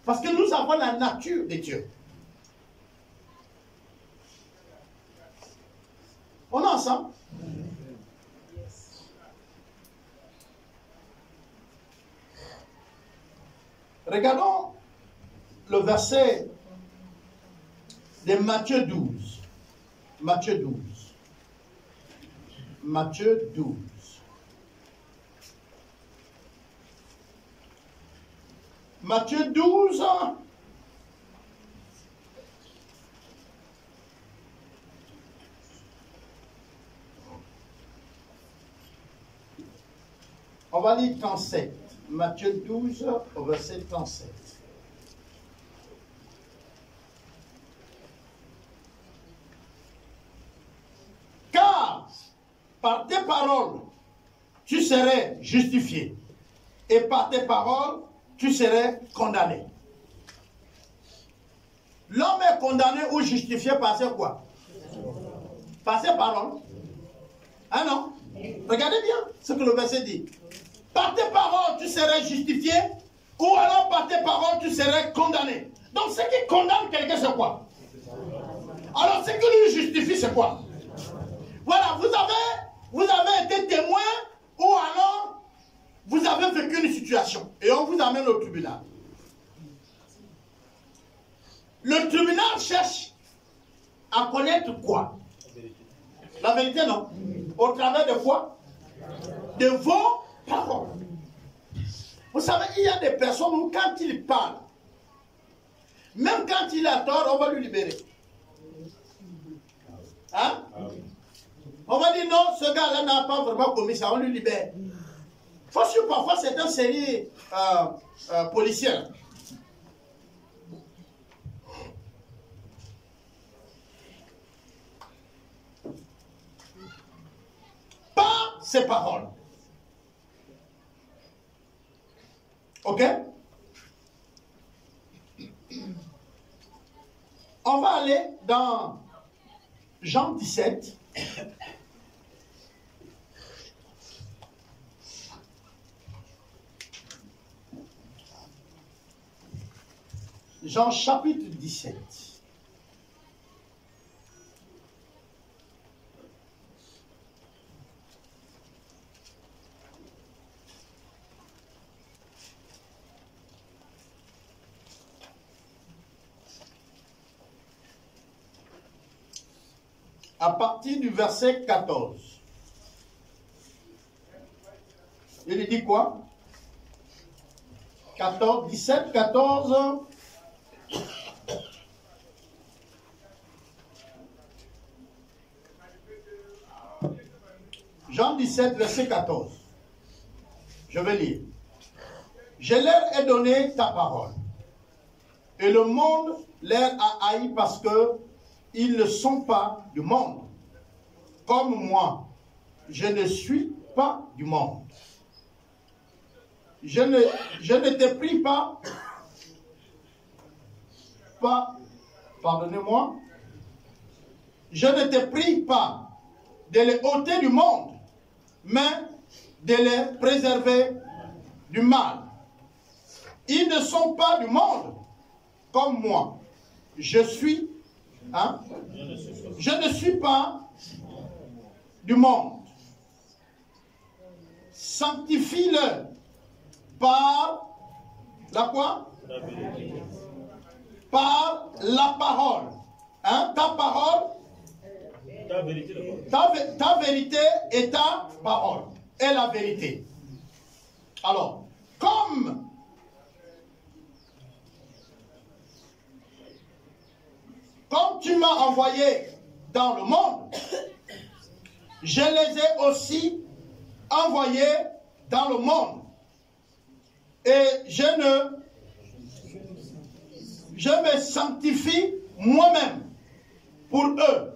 Parce que nous avons la nature de Dieu. On est ensemble? Regardons le verset de Matthieu 12. Matthieu 12. Matthieu 12. Matthieu 12. On va lire 37. Matthieu 12 au verset 37. Car par tes paroles, tu serais justifié. Et par tes paroles, tu serais condamné. L'homme est condamné ou justifié par ses quoi? Par ses paroles. Ah non? Regardez bien ce que le verset dit. Par tes paroles, tu serais justifié, ou alors par tes paroles, tu serais condamné. Donc, ce qui condamne quelqu'un, c'est quoi? Alors, ce qui lui justifie, c'est quoi? Voilà, vous avez été témoin, ou alors, vous avez vécu une situation, et on vous amène au tribunal. Le tribunal cherche à connaître quoi? La vérité, non? Au travers de quoi? De vos paroles. Vous savez, il y a des personnes où quand ils parlent, même quand il a tort, on va lui libérer. Hein? On va dire non, ce gars-là n'a pas vraiment commis ça, on lui libère. Faut suivre parfois certaines séries policières. Par ses paroles. Ok? On va aller dans Jean 17. Jean chapitre 17. À partir du verset 14. Il dit quoi? 14, 17, 14. Jean 17, verset 14. Je vais lire. Je leur ai donné ta parole. Et le monde leur a haï parce que ils ne sont pas du monde. Comme moi, je ne suis pas du monde. Je ne te prie pas, pardonnez-moi, je ne te prie pas de les ôter du monde, mais de les préserver du mal. Ils ne sont pas du monde, comme moi. Je suis, je ne suis pas du monde. Sanctifie-le par la quoi? La vérité. Par la parole. Hein? Ta parole. Ta vérité, ta vérité et ta parole. Et la vérité. Alors, comme tu m'as envoyé dans le monde, je les ai aussi envoyés dans le monde. Et je me sanctifie moi-même pour eux,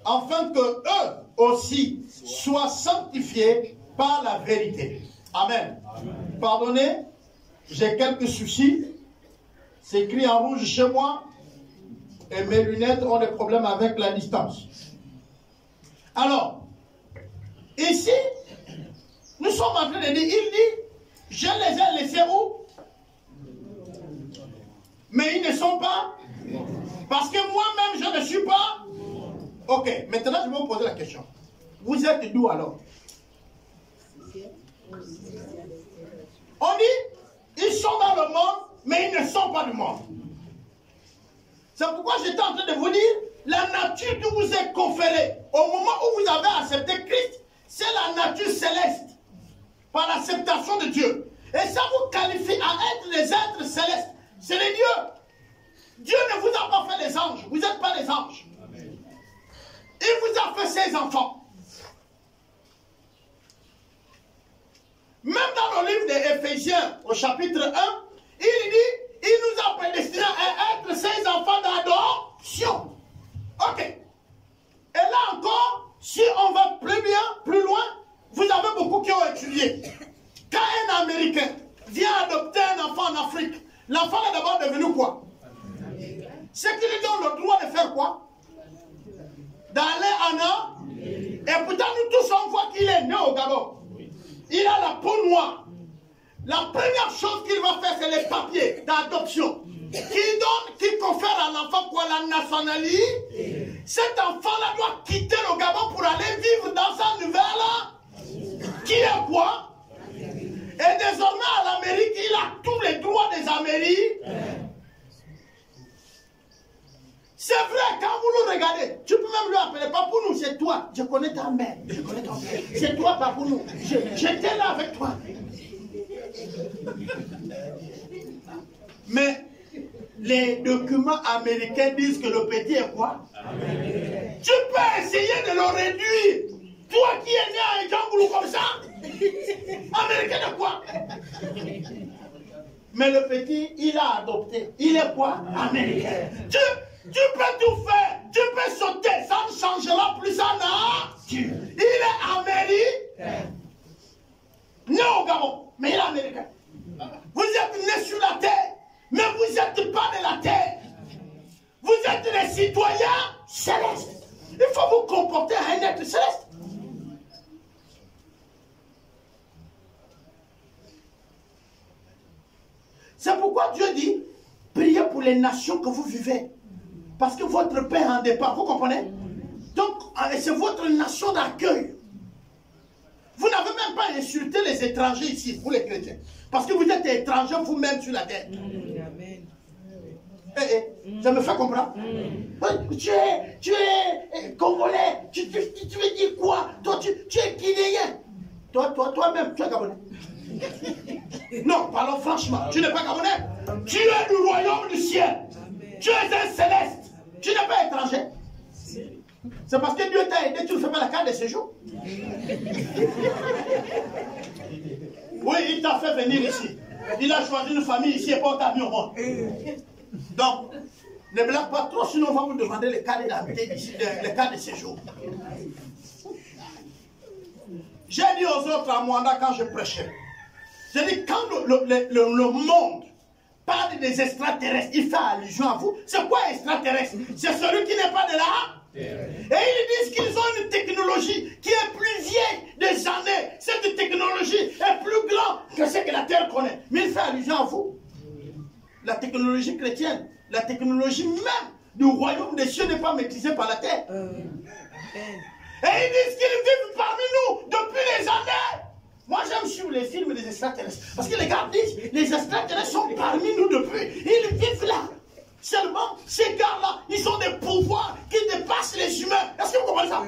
afin que eux aussi soient sanctifiés par la vérité. Amen. Amen. Pardonnez, j'ai quelques soucis. C'est écrit en rouge chez moi et mes lunettes ont des problèmes avec la distance. Alors, ici, nous sommes en train de dire, il dit, je les ai laissés où? Mais ils ne sont pas. Parce que moi-même, je ne suis pas. Ok, maintenant je vais vous poser la question. Vous êtes d'où alors? On dit, ils sont dans le monde, mais ils ne sont pas du monde. C'est pourquoi j'étais en train de vous dire, la nature qui vous est conférée, au moment où vous avez accepté Christ, c'est la nature céleste, par l'acceptation de Dieu. Et ça vous qualifie à être des êtres célestes. C'est les dieux. Dieu ne vous a pas fait des anges. Vous n'êtes pas des anges. Amen. Il vous a fait ses enfants. Même dans le livre des Éphésiens, au chapitre 1, il dit, il nous a prédestinés à être ses enfants d'adoption. Ok. Et là encore, si on va plus bien, plus loin, vous avez beaucoup qui ont étudié. Quand un Américain vient adopter un enfant en Afrique, l'enfant est d'abord devenu quoi? C'est qu'il lui donne le droit de faire quoi? D'aller en Afrique. Et pourtant, nous tous, on voit qu'il est né au Gabon. Il a la peau noire. La première chose qu'il va faire, c'est les papiers d'adoption. Qui confère à l'enfant quoi? La nationalité. Cet enfant-là doit quitter le Gabon pour aller vivre dans sa nouvelle. Qui est quoi? Et désormais, à l'Amérique, il a tous les droits des Américains. C'est vrai, quand vous le regardez, tu peux même lui appeler, pas pour nous, c'est toi. Je connais ta mère, je connais ton père. C'est toi, pas pour nous. J'étais là avec toi. Mais les documents américains disent que le petit est quoi? Tu peux essayer de le réduire. Toi qui es né à un Djangoulou comme ça, américain de quoi? Mais le petit, il a adopté. Il est quoi? Américain. Tu peux tout faire. Tu peux sauter. Ça ne changera plus sa nature. Il est américain. Né au Gabon, mais il est américain. Vous êtes né sur la terre, mais vous n'êtes pas de la terre. Vous êtes des citoyens célestes. Il faut vous comporter à un être céleste. C'est pourquoi Dieu dit, priez pour les nations que vous vivez. Parce que votre Père en dépend, vous comprenez? Donc, c'est votre nation d'accueil. Vous n'avez même pas insulté les étrangers ici, vous les chrétiens. Parce que vous êtes étrangers vous-même sur la terre. Amen. Ça me fait comprendre? Tu es congolais, tu veux dire quoi? Toi, tu es guinéen. Toi-même, tu es gabonais. Non, parlons franchement, tu n'es pas gabonais. Tu es du royaume du ciel. Amen. Tu es un céleste. Tu n'es pas étranger. C'est parce que Dieu t'a aidé, tu ne fais pas la carte de séjour. Oui, il t'a fait venir ici. Il a choisi une famille ici et pas ta vie au monde. Donc, ne blague pas trop, sinon on va vous demander les cartes d'identité ici, les cartes de séjour. J'ai dit aux autres à Mwanda quand je prêchais, j'ai dit quand le monde parle des extraterrestres, il fait allusion à vous. C'est quoi extraterrestre? C'est celui qui n'est pas de là. Et ils disent qu'ils ont une technologie qui est plus vieille des années. Cette technologie est plus grande que ce que la terre connaît. Mais il fait allusion à vous. La technologie chrétienne, la technologie même du royaume des cieux n'est pas maîtrisée par la terre. Et ils disent qu'ils vivent parmi nous depuis des années. Moi j'aime suivre les films des extraterrestres. Parce que les gars disent, les extraterrestres sont parmi nous depuis. Ils vivent là. Seulement, ces gars-là, ils ont des pouvoirs qui dépassent les humains. Est-ce que vous comprenez ça?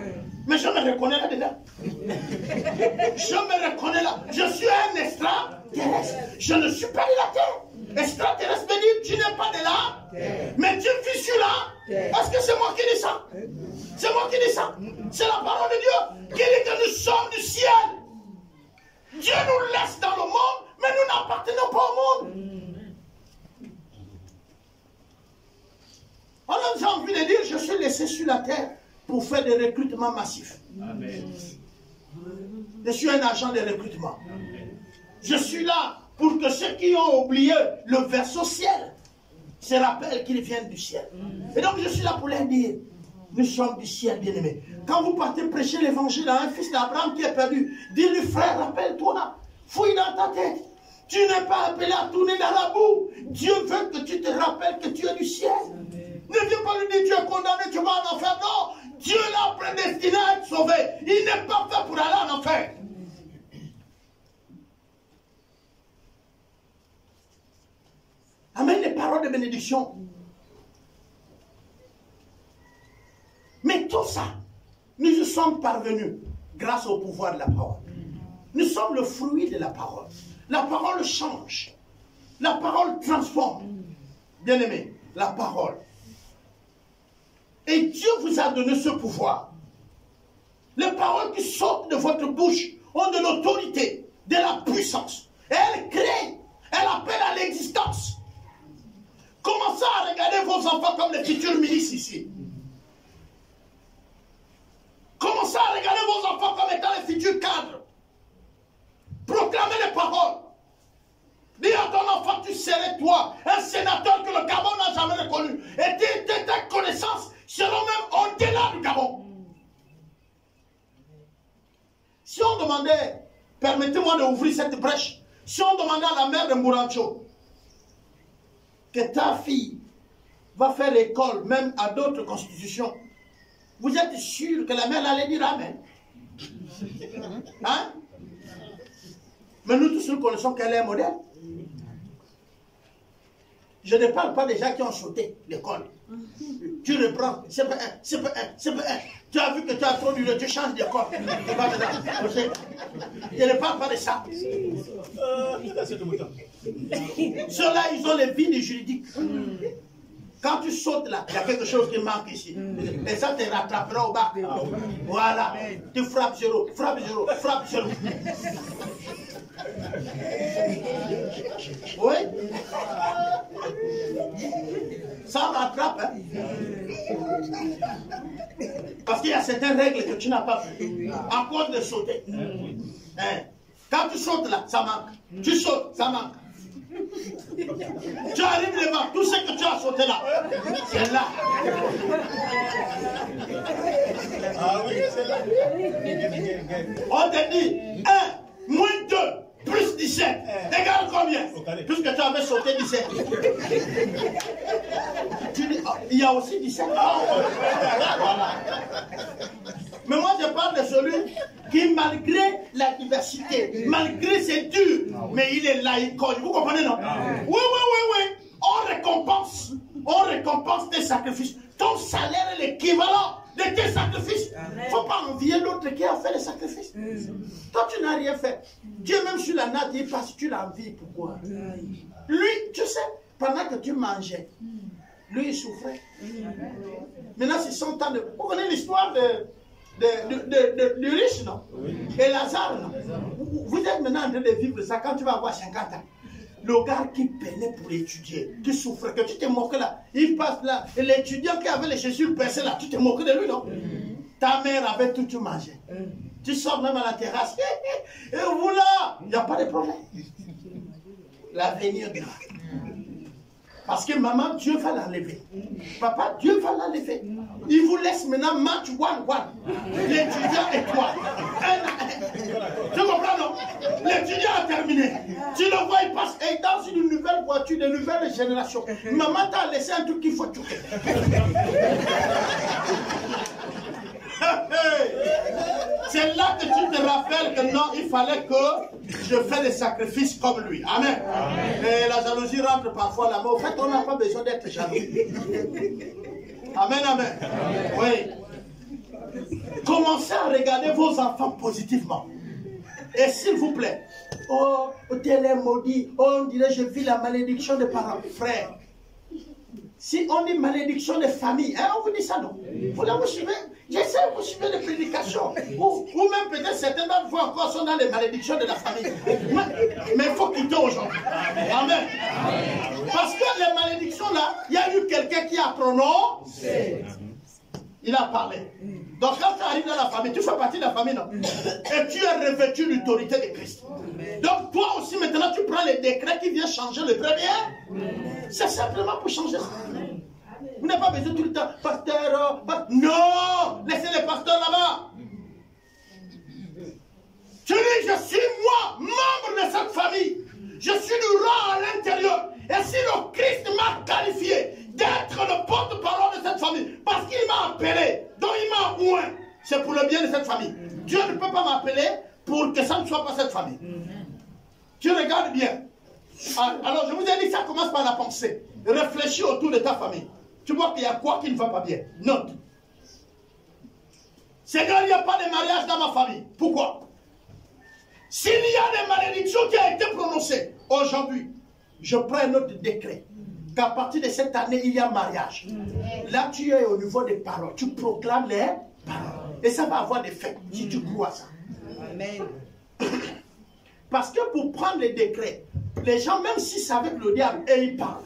Mais je me reconnais là-dedans. Je me reconnais là. Je suis un extraterrestre. Je ne suis pas de la terre. Extraterrestre veut dire tu n'es pas de là, mais tu vis sur la Est-ce que c'est moi qui dis ça? C'est moi qui dis ça. C'est la parole de Dieu qui dit que nous sommes du ciel. Dieu nous laisse dans le monde, mais nous n'appartenons pas au monde. Alors j'ai envie de dire, je suis laissé sur la terre pour faire des recrutements massifs. Amen. Je suis un agent de recrutement. Je suis là pour que ceux qui ont oublié le verset ciel se rappellent qu'ils viennent du ciel. Et donc je suis là pour leur dire, nous sommes du ciel, bien-aimés. Quand vous partez prêcher l'évangile à un fils d'Abraham qui est perdu, dis-lui, frère, rappelle-toi, fouille dans ta tête. Tu n'es pas appelé à tourner dans la boue. Dieu veut que tu te rappelles que tu es du ciel. Ne viens pas lui dire, tu es condamné, tu vas en enfer. Non, Dieu l'a prédestiné à être sauvé. Il n'est pas fait pour aller en enfer. Amen, les paroles de bénédiction. Mais tout ça, nous y sommes parvenus grâce au pouvoir de la parole. Nous sommes le fruit de la parole. La parole change. La parole transforme. Bien-aimés, la parole. Et Dieu vous a donné ce pouvoir. Les paroles qui sortent de votre bouche ont de l'autorité, de la puissance. Et elles créent, elles appellent à l'existence. Commencez à regarder vos enfants comme les futurs milices ici. Commencez à regarder vos enfants comme étant les futurs cadres. Proclamez les paroles. Dis à ton enfant, tu serais toi, un sénateur que le Gabon n'a jamais reconnu. Et tes connaissances seront même au-delà du Gabon. Si on demandait, permettez-moi d'ouvrir cette brèche, si on demandait à la mère de Mourancho que ta fille va faire l'école même à d'autres constitutions, vous êtes sûr que la mère allait dire Amen? Hein? Mais nous tous nous connaissons qu'elle est un modèle. Je ne parle pas des gens qui ont sauté l'école. Tu reprends, c'est pas un, c'est pas un, c'est pas un. Tu as vu que tu as trop d'urine, tu changes d'école. Je ne parle pas de ça. Ceux-là, ils ont les vides juridiques. Quand tu sautes là, il y a quelque chose qui manque ici. Et ça te rattrapera au bas. Voilà. Tu frappes zéro, frappe zéro, frappe zéro. Oui. Ça rattrape. Hein? Parce qu'il y a certaines règles que tu n'as pas vues. À cause de sauter. Hein? Quand tu sautes là, ça manque. Tu sautes, ça manque. Tu arrives devant, tout ce que tu as sauté là, c'est là. Ah oui, c'est là. On te dit 1 moins 2 plus 17 égale combien? Puisque tu avais sauté 17. Tu dis, oh, il y a aussi 17. Voilà. Mais moi je parle de celui qui, malgré la diversité, malgré c'est dur, mais il est là, il cogne. Vous comprenez, non? Oui, oui, oui, oui. On récompense tes sacrifices. Ton salaire est l'équivalent de tes sacrifices. Il ne faut pas envier l'autre qui a fait les sacrifices. Toi, tu n'as rien fait. Dieu, même sur la natte, il passe, tu l'envies. Pourquoi? Lui, tu sais, pendant que tu mangeais, lui, il souffrait. Maintenant, c'est 100 ans de... Vous connaissez l'histoire du riche, non? Et Lazare, non? Vous êtes maintenant en train de vivre ça quand tu vas avoir 50 ans. Le gars qui peinait pour étudier, qui souffrait, que tu te moques là, il passe là, et l'étudiant qui avait les chaussures percées là, tu te moques de lui, non? Ta mère avait tout mangé. Tu sors même à la terrasse, et voilà, il n'y a pas de problème. L'avenir grave. Parce que maman, Dieu va l'enlever. Papa, Dieu va l'enlever. Il vous laisse maintenant match 1-1. L'étudiant et toi. Tu comprends, non? L'étudiant a terminé. Tu le vois, il passe et dans une nouvelle voiture, de nouvelle génération. Maman t'a laissé un truc qu'il faut toucher. C'est là que tu te rappelles que non, il fallait que je fasse des sacrifices comme lui. Amen. Amen. Et la jalousie rentre parfois là-bas. En fait, on n'a pas besoin d'être jaloux. Amen, amen. Amen. Oui. Commencez à regarder vos enfants positivement. Et s'il vous plaît, oh, tel est maudit. Oh, on dirait je vis la malédiction des parents. Frère, Si on dit malédiction des familles, hein, on vous dit ça, non? Vous là, vous suivez, j'essaie, vous suivez les prédications. Ou même peut-être certains d'entre vous encore sont dans les malédictions de la famille. Mais il faut quitter aujourd'hui. Amen. Parce que les malédictions là, il y a eu quelqu'un qui a prononcé. Il a parlé. Donc quand tu arrives dans la famille, tu fais partie de la famille, non? Et tu es revêtu de l'autorité de Christ. Donc toi aussi maintenant tu prends les décrets qui viennent changer le premier. C'est simplement pour changer ça. Vous n'avez pas besoin tout le temps, pasteur, non, laissez les pasteurs là-bas. Tu dis, je suis moi, membre de cette famille. Je suis du rang à l'intérieur. Et si le Christ m'a qualifié d'être le porte-parole de cette famille, parce qu'il m'a appelé, donc il m'a oint, c'est pour le bien de cette famille. Dieu ne peut pas m'appeler pour que ça ne soit pas cette famille. Tu regardes bien. Alors je vous ai dit, ça commence par la pensée. Réfléchis autour de ta famille. Tu vois qu'il y a quoi qui ne va pas bien. Note. Seigneur, il n'y a pas de mariage dans ma famille. Pourquoi? S'il y a des malédictions qui ont été prononcées aujourd'hui, je prends un autre décret. Qu'à partir de cette année, il y a mariage. Là, tu es au niveau des paroles. Tu proclames les paroles. Et ça va avoir des faits, si tu crois à ça. Amen. Parce que pour prendre les décrets, les gens, même s'ils savaient que le diable, et ils parlent.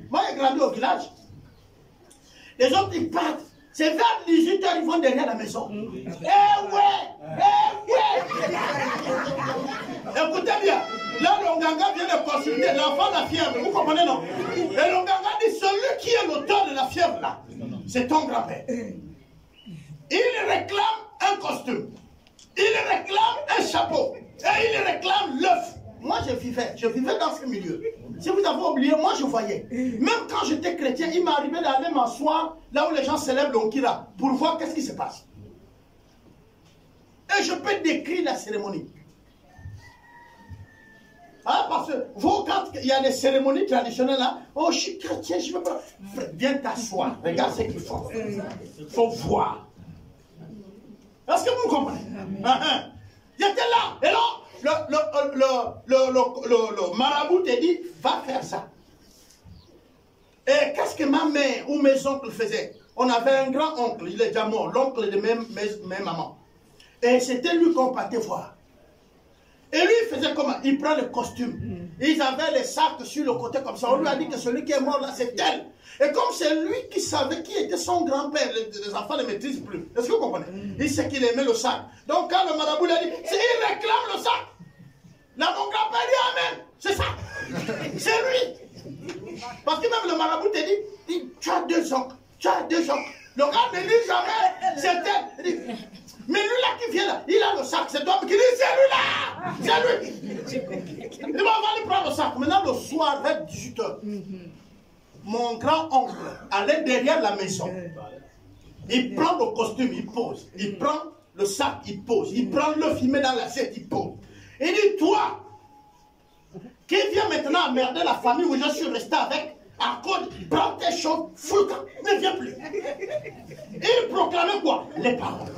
Moi, j'ai grandi au village. Les autres, ils partent. C'est vers 18h, ils vont derrière la maison. Eh ouais! Écoutez bien. Là, l'Onganga vient de consulter l'enfant de la fièvre. Vous comprenez, non? Et l'Onganga dit, celui qui est l'auteur de la fièvre, là, c'est ton grand-père. Il réclame un costume. Il réclame un chapeau. Et il réclame l'œuf. Moi, je vivais dans ce milieu. Si vous avez oublié, moi, je voyais. Même quand j'étais chrétien, il m'arrivait d'aller m'asseoir là où les gens célèbrent l'Onkira pour voir qu'est-ce qui se passe. Et je peux décrire la cérémonie. Ah, parce que vous, quand il y a des cérémonies traditionnelles là, oh, je suis chrétien, je ne veux pas. Viens t'asseoir, regarde ce qu'il faut. Il faut voir. Est-ce que vous comprenez? J'étais là, et là, le marabout te dit, va faire ça. Et qu'est-ce que ma mère ou mes oncles faisaient? On avait un grand-oncle, il est déjà mort, l'oncle de mes mamans. Et c'était lui qu'on partait voir. Et lui, il faisait comment? Il prend le costume. Ils avaient les sacs sur le côté comme ça. On lui a dit que celui qui est mort là, c'est tel. Et comme c'est lui qui savait qui était son grand-père, les enfants ne maîtrisent plus. Est-ce que vous comprenez? Il sait qu'il aimait le sac. Donc quand le marabout lui a dit, il réclame le sac. Là, mon grand-père dit Amen. C'est ça. C'est lui. Parce que même le marabout te dit, tu as deux oncles. Tu as deux oncles. Le gars ne dit jamais, c'est tel. Mais lui là qui vient là, il a le sac, c'est toi qui dit c'est lui là, c'est lui. Il va aller prendre le sac. Maintenant le soir vers 18h, mon grand-oncle allait derrière la maison. Il prend le costume, il pose. Il prend le sac, il pose. Il prend l'œuf, il met dans l'assiette, il pose. Il dit toi, qui viens maintenant emmerder la famille où je suis resté avec, à cause, prends tes choses, fous, ne viens plus. Il proclamait quoi? Les paroles.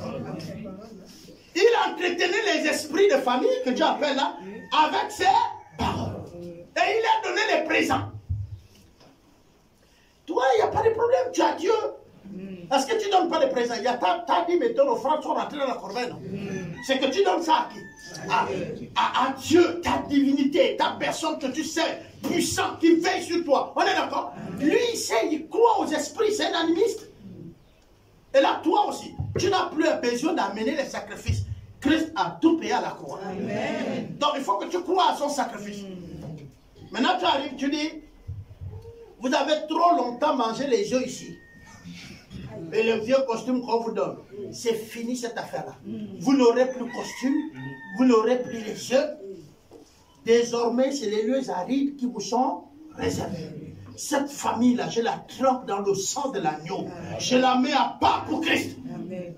Il entretenait les esprits de famille que Dieu appelle là, avec ses paroles. Et il a donné les présents. Toi, il n'y a pas de problème, tu as Dieu. Est-ce que tu ne donnes pas de présents? Il y a ta dit, mais ton offrande sont rentrées dans la corbeille, non? C'est que tu donnes ça à qui? À Dieu, ta divinité, ta personne que tu sais, puissant, qui veille sur toi. On est d'accord? Lui, il sait, il croit aux esprits, c'est un animiste. Et là, toi aussi, tu n'as plus besoin d'amener les sacrifices. Christ a tout payé à la croix. Amen. Donc, il faut que tu crois à son sacrifice. Maintenant, tu arrives, tu dis, vous avez trop longtemps mangé les œufs ici. Et le vieux costume qu'on vous donne, c'est fini cette affaire-là. Vous n'aurez plus costume, vous n'aurez plus les œufs. Désormais, c'est les lieux arides qui vous sont réservés. Cette famille-là, je la trempe dans le sang de l'agneau. Je la mets à part pour Christ. Amen.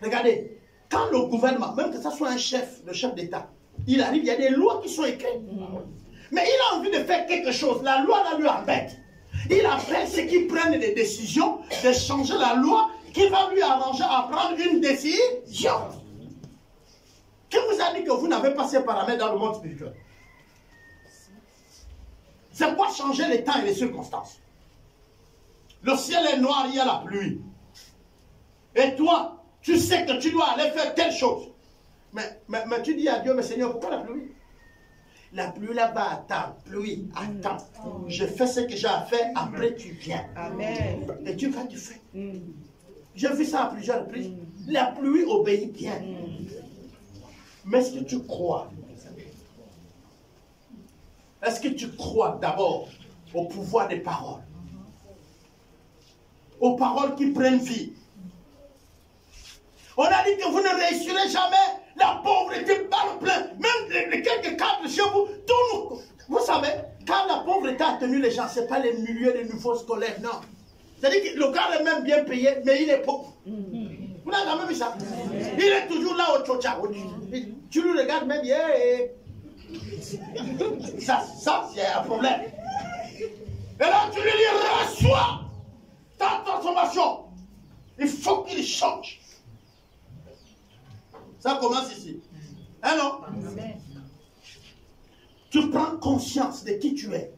Regardez, quand le gouvernement, même que ce soit un chef, le chef d'État, il arrive, il y a des lois qui sont écrites. Mais il a envie de faire quelque chose. La loi là lui embête. Il appelle ceux qui prennent des décisions de changer la loi qui va lui arranger à prendre une décision. Qui vous a dit que vous n'avez pas ces paramètres dans le monde spirituel? C'est quoi changer les temps et les circonstances? Le ciel est noir, il y a la pluie. Et toi, tu sais que tu dois aller faire telle chose. Mais tu dis à Dieu, mais Seigneur, pourquoi la pluie? La pluie là-bas, attends, pluie, attends. Je fais ce que j'ai à faire, après tu viens. Amen. Et tu vas, tu fais. J'ai vu ça à plusieurs reprises. La pluie obéit bien. Mais est-ce que tu crois? Est-ce que tu crois d'abord au pouvoir des paroles? Aux paroles qui prennent vie. On a dit que vous ne réussirez jamais. La pauvreté parle plein. Même les quelques cadres chez vous, vous savez, quand la pauvreté a tenu les gens, ce n'est pas les milieux des niveaux scolaires, non. C'est-à-dire que le gars est même bien payé, mais il est pauvre. Vous n'avez jamais vu ça? Il est toujours là au tchocha. Tu lui regardes même, ça c'est un problème. Et là, tu lui dis, reçois ta transformation. Il faut qu'il change. Ça commence ici. Hein, non? Amen. Tu prends conscience de qui tu es.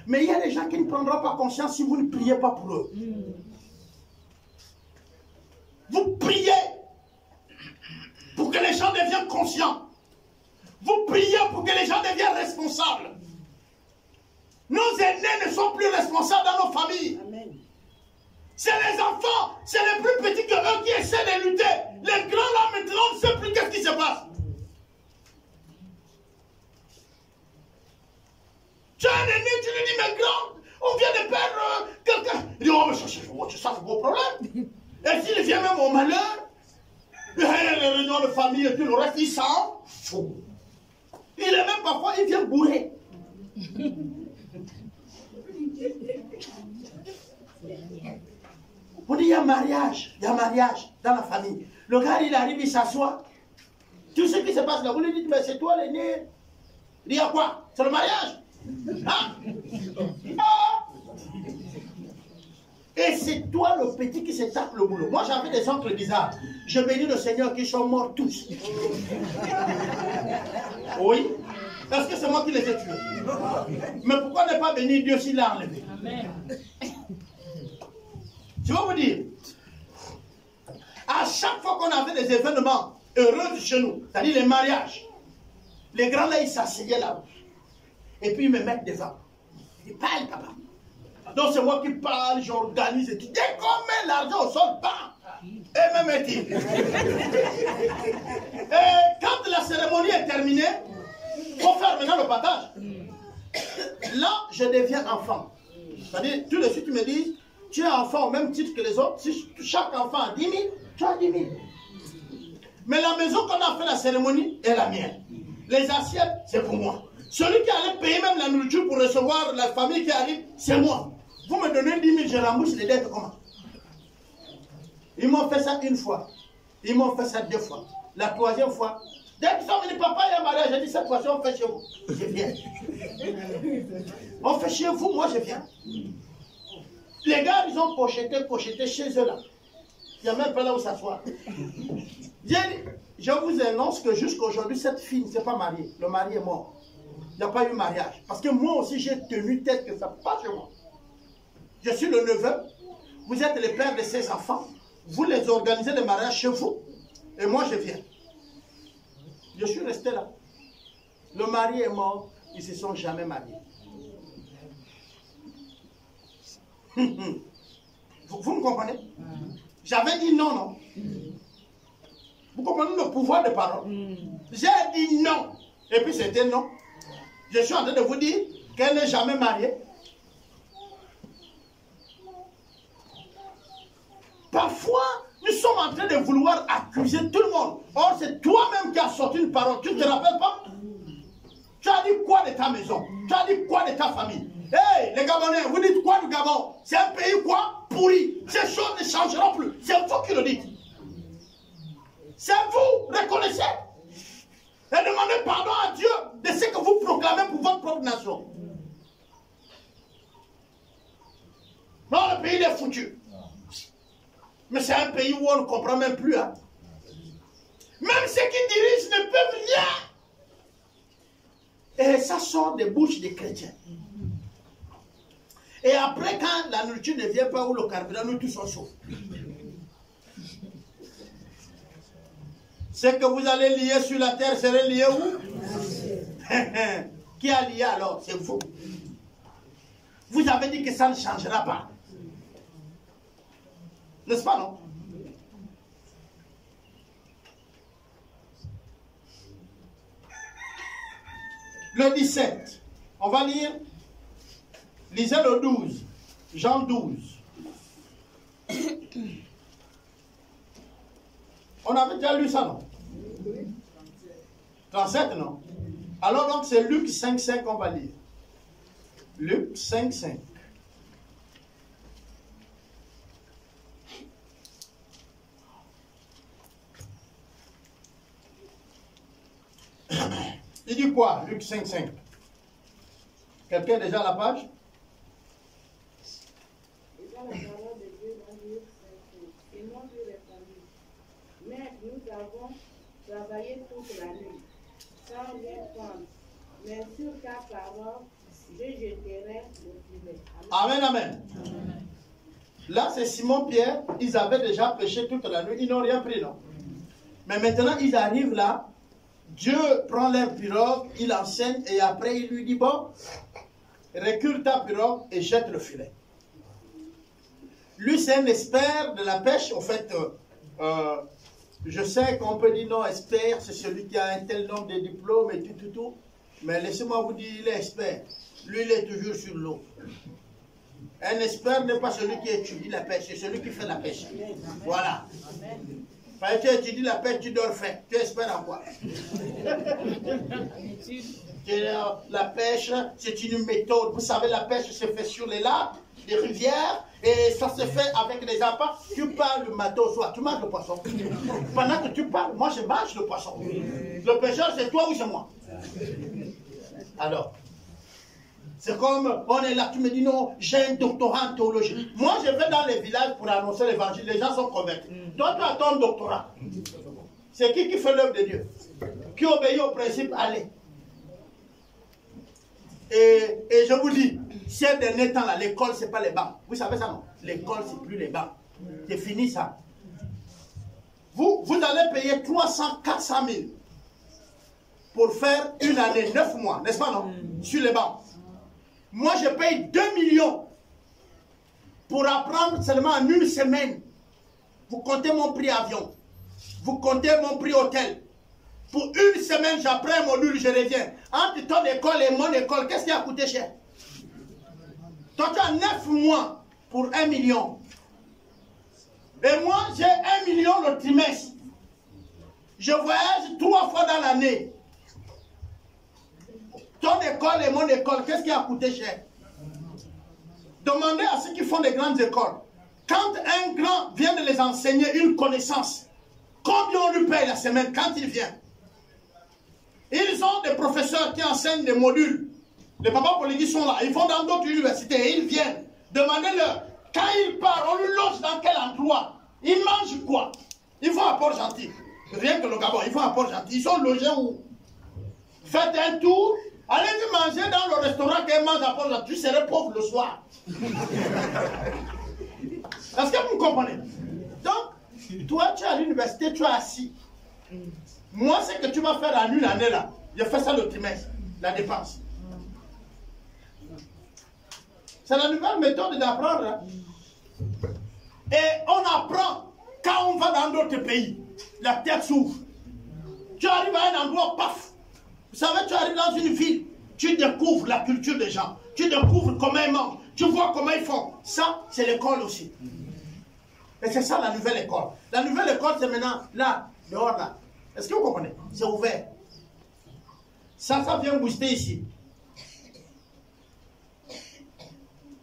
Mais il y a des gens qui ne prendront pas conscience si vous ne priez pas pour eux. Vous priez pour que les gens deviennent conscients. Vous priez pour que les gens deviennent responsables. Nos aînés ne sont plus responsables dans nos familles. Amen. C'est les enfants, c'est les plus petits que eux qui essaient de lutter. Les grands là maintenant, on ne sait plus qu'est-ce qui se passe. Tu as un aîné, tu lui dis, mais grand, on vient de perdre quelqu'un. Il dit, oh, mais ça c'est vos problèmes. Et s'il vient même au malheur, les réunions de famille et tout le reste, il s'en fout. Il est même parfois, il vient bourrer. On dit, il y a mariage dans la famille. Le gars, il arrive, il s'assoit. Tout ce qui se passe là, vous lui dites, mais c'est toi l'aîné. Il dit, à quoi? C'est le mariage. Ah. Ah. Et c'est toi le petit qui se tape le boulot. Moi, j'avais des oncles bizarres. Je bénis le Seigneur qui sont morts tous. Oui. Est-ce que c'est moi qui les ai tués? Mais pourquoi ne pas bénir Dieu s'il l'a enlevé? Amen. Je vais vous dire, à chaque fois qu'on avait des événements heureux chez nous, c'est-à-dire les mariages, les grands là, ils s'asseyaient là. Et puis ils me mettent devant. Ils parlent, papa. Donc c'est moi qui parle, j'organise et tout. Dès qu'on met l'argent au sol, bam! Et me met-il. Et quand la cérémonie est terminée, il faut faire maintenant le partage. Là, je deviens enfant. C'est-à-dire, tout de suite, ils me disent, tu es enfant au même titre que les autres. Si chaque enfant a 10 000, tu as 10 000. Mais la maison qu'on a fait la cérémonie est la mienne. Les assiettes, c'est pour moi. Celui qui allait payer même la nourriture pour recevoir la famille qui arrive, c'est moi. Vous me donnez 10 000, je rembourse les dettes comment? Ils m'ont fait ça une fois. Ils m'ont fait ça 2 fois. La 3e fois, dès qu'ils sont venus, papa, il y a un mariage. J'ai dit, cette fois-ci, on fait chez vous. Je viens. On fait chez vous, moi je viens. Les gars, ils ont pocheté chez eux là. Il n'y a même pas là où s'asseoir. Je vous annonce que jusqu'à aujourd'hui, cette fille ne s'est pas mariée. Le mari est mort. Il n'y a pas eu mariage. Parce que moi aussi, j'ai tenu tête que ça passe chez moi. Je suis le neveu. Vous êtes les pères de ces enfants. Vous les organisez le mariage chez vous. Et moi, je viens. Je suis resté là. Le mari est mort. Ils ne se sont jamais mariés. Vous me comprenez? J'avais dit non, non. Vous comprenez le pouvoir de parole? J'ai dit non. Et puis c'était non. Je suis en train de vous dire qu'elle n'est jamais mariée. Parfois, nous sommes en train de vouloir accuser tout le monde. Or, c'est toi-même qui as sorti une parole. Tu ne te rappelles pas? Tu as dit quoi de ta maison? Tu as dit quoi de ta famille? Hey, les Gabonais, vous dites quoi du Gabon? C'est un pays quoi? Pourri. Ces choses ne changeront plus. C'est vous qui le dites. C'est vous, reconnaissez. Et demandez pardon à Dieu de ce que vous proclamez pour votre propre nation. Non, le pays est foutu. Mais c'est un pays où on ne comprend même plus. Hein. Même ceux qui dirigent ne peuvent rien. Et ça sort des bouches des chrétiens. Et après, quand la nourriture ne vient pas ou le carburant, nous tous sommes chauds. Ce que vous allez lier sur la terre serait lié où? Qui a lié alors? C'est vous. Vous avez dit que ça ne changera pas. N'est-ce pas, non? Le 17. On va lire. Lisez le 12. Jean 12. On avait déjà lu ça, non? 37, non? Alors donc c'est Luc 5,5 qu'on va lire. Luc 5,5. Il dit quoi, Luc 5,5? Quelqu'un déjà à la page? La parole de Dieu dans Luc 5,5. Et moi je répondis, mais nous avons travaillé toute la nuit, sans rien prendre. Mais sur ta parole, je jeterai le filet. Amen, amen. Là, c'est Simon-Pierre. Ils avaient déjà pêché toute la nuit. Ils n'ont rien pris, non? Mais maintenant, ils arrivent là. Dieu prend leur pirogue, il enseigne et après, il lui dit, bon, recule ta pirogue et jette le filet. Lui, c'est un expert de la pêche. En fait, je sais qu'on peut dire non, expert, c'est celui qui a un tel nombre de diplômes et tout. Mais laissez-moi vous dire, il est expert. Lui, il est toujours sur l'eau. Un expert n'est pas celui qui étudie la pêche, c'est celui qui fait la pêche. Voilà. Parce que tu étudies la pêche, tu dois le faire. Tu es expert en quoi? La pêche, c'est une méthode. Vous savez, la pêche se fait sur les lacs, les rivières, et ça se fait avec les appâts. Tu parles le matin au soir, tu manges le poisson. Pendant que tu parles, moi je mange le poisson. Le pêcheur, c'est toi ou c'est moi? Alors, c'est comme, on est là, tu me dis non, j'ai un doctorat en théologie. Moi, je vais dans les villages pour annoncer l'évangile, les gens sont convaincus. Toi, tu as ton doctorat. C'est qui fait l'œuvre de Dieu? Qui obéit au principe, allez. Et je vous dis, ces derniers temps-là, l'école, ce n'est pas les bancs. Vous savez ça, non? L'école, ce n'est plus les bancs. C'est fini, ça. Vous allez payer 300, 400 000 pour faire une année, 9 mois, n'est-ce pas, non? Sur les bancs. Moi, je paye 2 millions pour apprendre seulement en une semaine. Vous comptez mon prix avion. Vous comptez mon prix hôtel. Pour une semaine, j'apprends un module, je reviens. Entre ton école et mon école, qu'est-ce qui a coûté cher? Toi, tu as 9 mois pour 1 million. Et moi, j'ai 1 million le trimestre. Je voyage 3 fois dans l'année. Ton école et mon école, qu'est-ce qui a coûté cher? Demandez à ceux qui font des grandes écoles. Quand un grand vient de les enseigner une connaissance, combien on lui paye la semaine quand il vient? Ils ont des professeurs qui enseignent des modules. Les papas politiques sont là. Ils vont dans d'autres universités et ils viennent. Demandez-leur. Quand ils partent, on lui loge dans quel endroit? Ils mangent quoi? Ils vont à Port-Gentil. Rien que le Gabon, ils vont à Port-Gentil. Ils sont logés où? Faites un tour. Allez-y manger dans le restaurant qu'ils mangent à Port-Gentil. Tu serais pauvre le soir. Est-ce que vous me comprenez? Donc, toi, tu es à l'université, tu es assis. Moi, ce que tu vas faire en une année là, je fais ça le trimestre, la dépense. C'est la nouvelle méthode d'apprendre. Hein? Et on apprend quand on va dans d'autres pays. La tête s'ouvre. Tu arrives à un endroit, paf. Vous savez, tu arrives dans une ville, tu découvres la culture des gens. Tu découvres comment ils mangent. Tu vois comment ils font. Ça, c'est l'école aussi. Et c'est ça la nouvelle école. La nouvelle école, c'est maintenant là, dehors là. Est-ce que vous comprenez? C'est ouvert. Ça vient booster ici.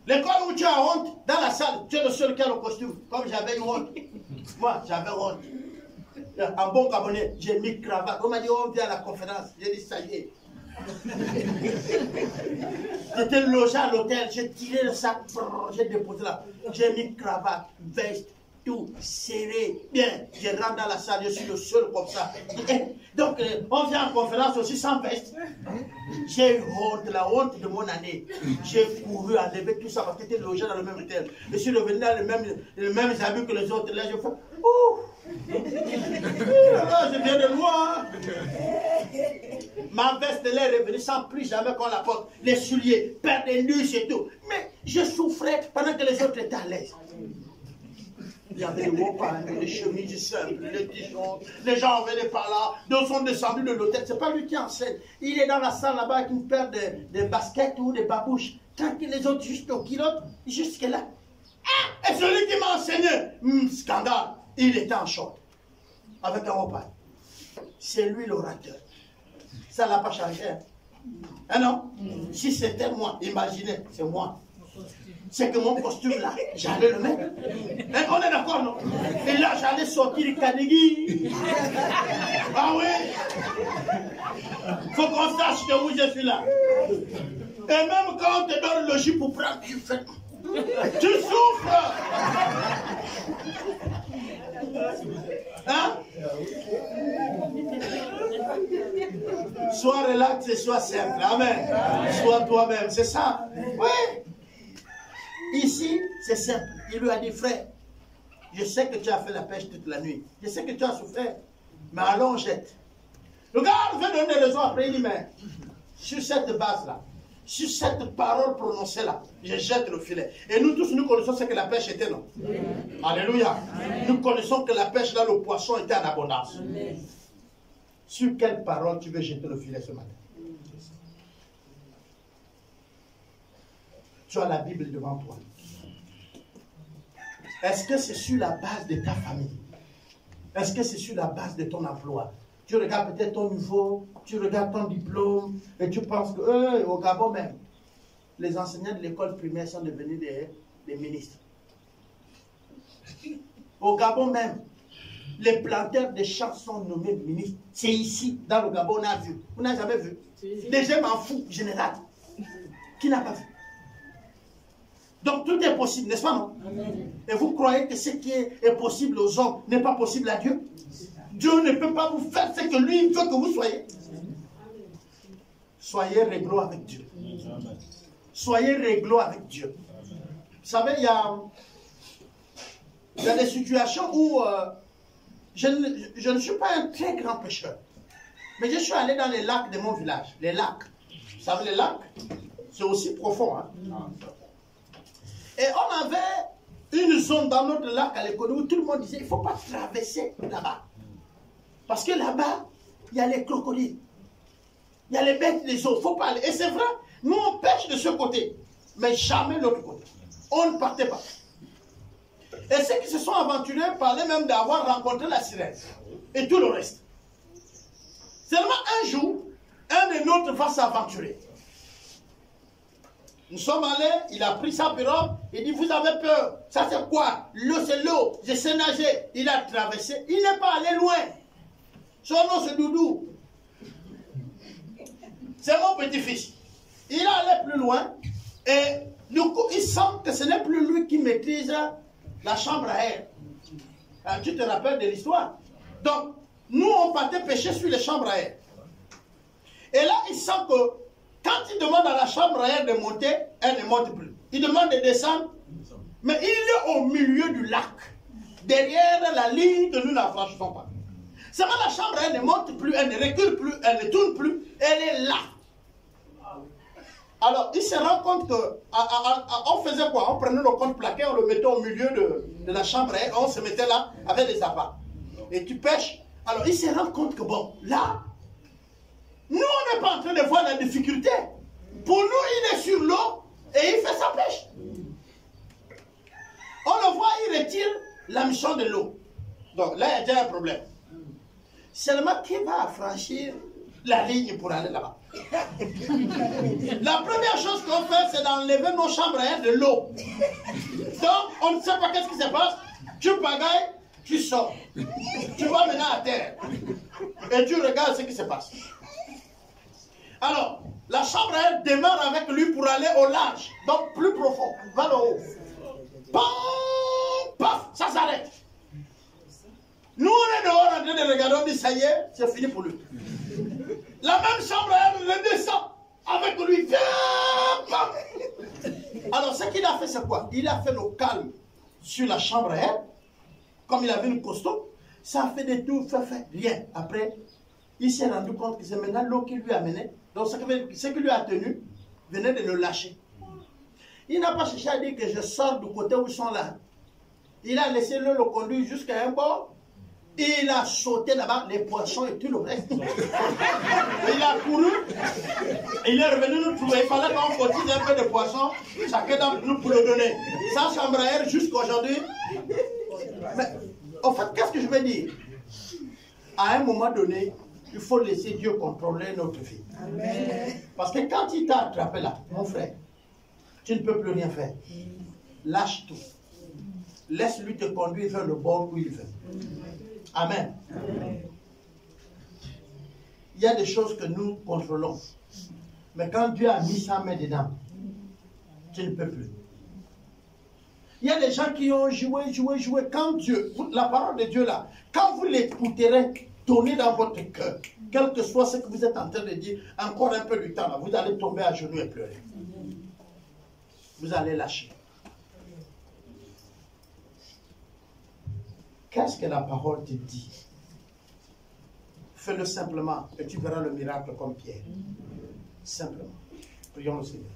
L'école où tu as honte, dans la salle, tu es le seul qui a le costume. Comme j'avais eu honte. Moi, j'avais honte. En bon Gabonais, j'ai mis cravate. On m'a dit, on vient à la conférence. J'ai dit, ça y est. J'étais logé à l'hôtel, j'ai tiré le sac, j'ai déposé là. J'ai mis cravate, veste, tout serré. Bien, je rentre dans la salle, je suis le seul comme ça. Donc, on vient en conférence aussi sans veste. J'ai eu honte, la honte de mon année. J'ai couru à lever tout ça parce que j'étais logé dans le même hôtel. Je suis revenu dans les mêmes habits que les autres. Là, je fais, ouh! Je viens de loin. Ma veste elle est revenue sans plus jamais qu'on la porte. Les souliers, paire de nuits et tout. Mais je souffrais pendant que les autres étaient à l'aise. Il y avait des hauts panneaux, des chemises simples, les t-shirts. Les gens venaient par là, d'autres sont descendus de l'hôtel. C'est pas lui qui enseigne. Il est dans la salle là-bas avec une paire de baskets ou de babouches. Tranquille, les autres juste au kilote, jusque là. Ah, et celui qui m'a enseigné, scandale, il était en short. Avec un repas. C'est lui l'orateur. Ça n'a pas changé. Hein, non? Si c'était moi, imaginez, c'est moi. C'est que mon costume là, j'allais le mettre. Hein, on est d'accord, non? Et là, j'allais sortir le Kanegi. Ah oui? Faut qu'on sache que où je suis là. Et même quand on te donne le jus pour prendre, tu fais. Tu souffres. Hein? Sois relax et sois simple. Amen. Sois toi-même. C'est ça. Oui. Ici, c'est simple. Il lui a dit, frère, je sais que tu as fait la pêche toute la nuit. Je sais que tu as souffert. Mais allons, jette. Le gars veut donner des raisons après. Il dit, mais sur cette base-là, sur cette parole prononcée-là, je jette le filet. Et nous tous, nous connaissons ce que la pêche était, non? Alléluia. Nous connaissons que la pêche, là, le poisson était en abondance. Amen. Sur quelle parole tu veux jeter le filet ce matin? Tu as la Bible devant toi. Est-ce que c'est sur la base de ta famille? Est-ce que c'est sur la base de ton emploi? Tu regardes peut-être ton niveau, tu regardes ton diplôme, et tu penses que, au Gabon même, les enseignants de l'école primaire sont devenus des ministres. Au Gabon même, les planteurs de champs sont nommés ministres. C'est ici, dans le Gabon, on a vu. Vous n'avez jamais vu? Des gens m'en foutent, général. Qui n'a pas vu? Donc tout est possible, n'est-ce pas, non? Amen. Et vous croyez que ce qui est possible aux hommes n'est pas possible à Dieu? Dieu ne peut pas vous faire ce que lui veut que vous soyez. Soyez réglo avec Dieu. Soyez réglo avec Dieu. Vous savez, il y a des situations où je ne suis pas un très grand pêcheur. Mais je suis allé dans les lacs de mon village. Les lacs. Vous savez, les lacs, c'est aussi profond. Hein? Et on avait une zone dans notre lac à l'école où tout le monde disait, il ne faut pas traverser là-bas. Parce que là-bas, il y a les crocodiles. Il y a les bêtes des eaux. Il ne faut pas aller. Et c'est vrai, nous on pêche de ce côté, mais jamais de l'autre côté. On ne partait pas. Et ceux qui se sont aventurés parlaient même d'avoir rencontré la sirène. Et tout le reste. Seulement un jour, un des nôtres va s'aventurer. Nous sommes allés, il a pris sa pirogue, il dit, vous avez peur, ça c'est quoi? L'eau c'est l'eau, je sais nager. Il a traversé, il n'est pas allé loin. Son nom c'est Doudou. C'est mon petit-fils. Il est allé plus loin et du coup, il sent que ce n'est plus lui qui maîtrise la chambre à air. Tu te rappelles de l'histoire? Donc, nous on partait pêcher sur les chambres à air. Et là, il sent que quand il demande à la chambre à air de monter, elle ne monte plus. Il demande de descendre, mais il est au milieu du lac, derrière la ligne que nous n'affranchissons pas. Seulement la chambre à air ne monte plus, elle ne recule plus, elle ne tourne plus, elle est là. Alors, il se rend compte que, on faisait quoi? On prenait le compte plaqué, on le mettait au milieu de la chambre à air, on se mettait là avec les appâts. Et tu pêches. Alors, il se rend compte que, bon, là, nous, on n'est pas en train de voir la difficulté. Pour nous, il est sur l'eau et il fait sa pêche. On le voit, il retire la mission de l'eau. Donc là, il y a déjà un problème. Seulement, qui va franchir la ligne pour aller là-bas? La première chose qu'on fait, c'est d'enlever nos chambres à air de l'eau. Donc, on ne sait pas qu'est-ce qui se passe. Tu bagailles, tu sors. Tu vas maintenant à terre. Et tu regardes ce qui se passe. Alors, la chambre à air démarre avec lui pour aller au large, donc plus profond, vers le haut. Pam, paf, ça s'arrête. dit, ça y est, c'est fini pour lui. La même chambre, elle le descend avec lui. Viens, pam. Alors, ce qu'il a fait, c'est quoi? Il a fait le calme sur la chambre à elle. Comme il avait une costaud, ça a fait des tours, fait rien. Après, il s'est rendu compte que c'est maintenant l'eau qui lui a mené. Donc, ce qui lui a tenu venait de le lâcher. Il n'a pas cherché à dire que je sors du côté où ils sont là. Il a laissé l'eau le conduire jusqu'à un bord. Il a sauté là-bas, les poissons et tout le reste. Il a couru. Il est revenu nous trouver. Il fallait qu'on cotise un peu de poissons, chacun d'entre nous pour le donner. Sa chambre à air jusqu'à aujourd'hui. Mais, en fait, qu'est-ce que je veux dire? À un moment donné, il faut laisser Dieu contrôler notre vie. Amen. Parce que quand il t'a attrapé là, mon frère, tu ne peux plus rien faire. Lâche tout. Laisse-lui te conduire vers le bord où il veut. Amen. Amen. Il y a des choses que nous contrôlons. Mais quand Dieu a mis sa main dedans, tu ne peux plus. Il y a des gens qui ont joué. Quand Dieu, la parole de Dieu là, quand vous l'écouterez tourner dans votre cœur, quel que soit ce que vous êtes en train de dire, encore un peu du temps là, vous allez tomber à genoux et pleurer. Vous allez lâcher. Qu'est-ce que la parole te dit? Fais-le simplement et tu verras le miracle comme Pierre. Simplement. Prions le Seigneur.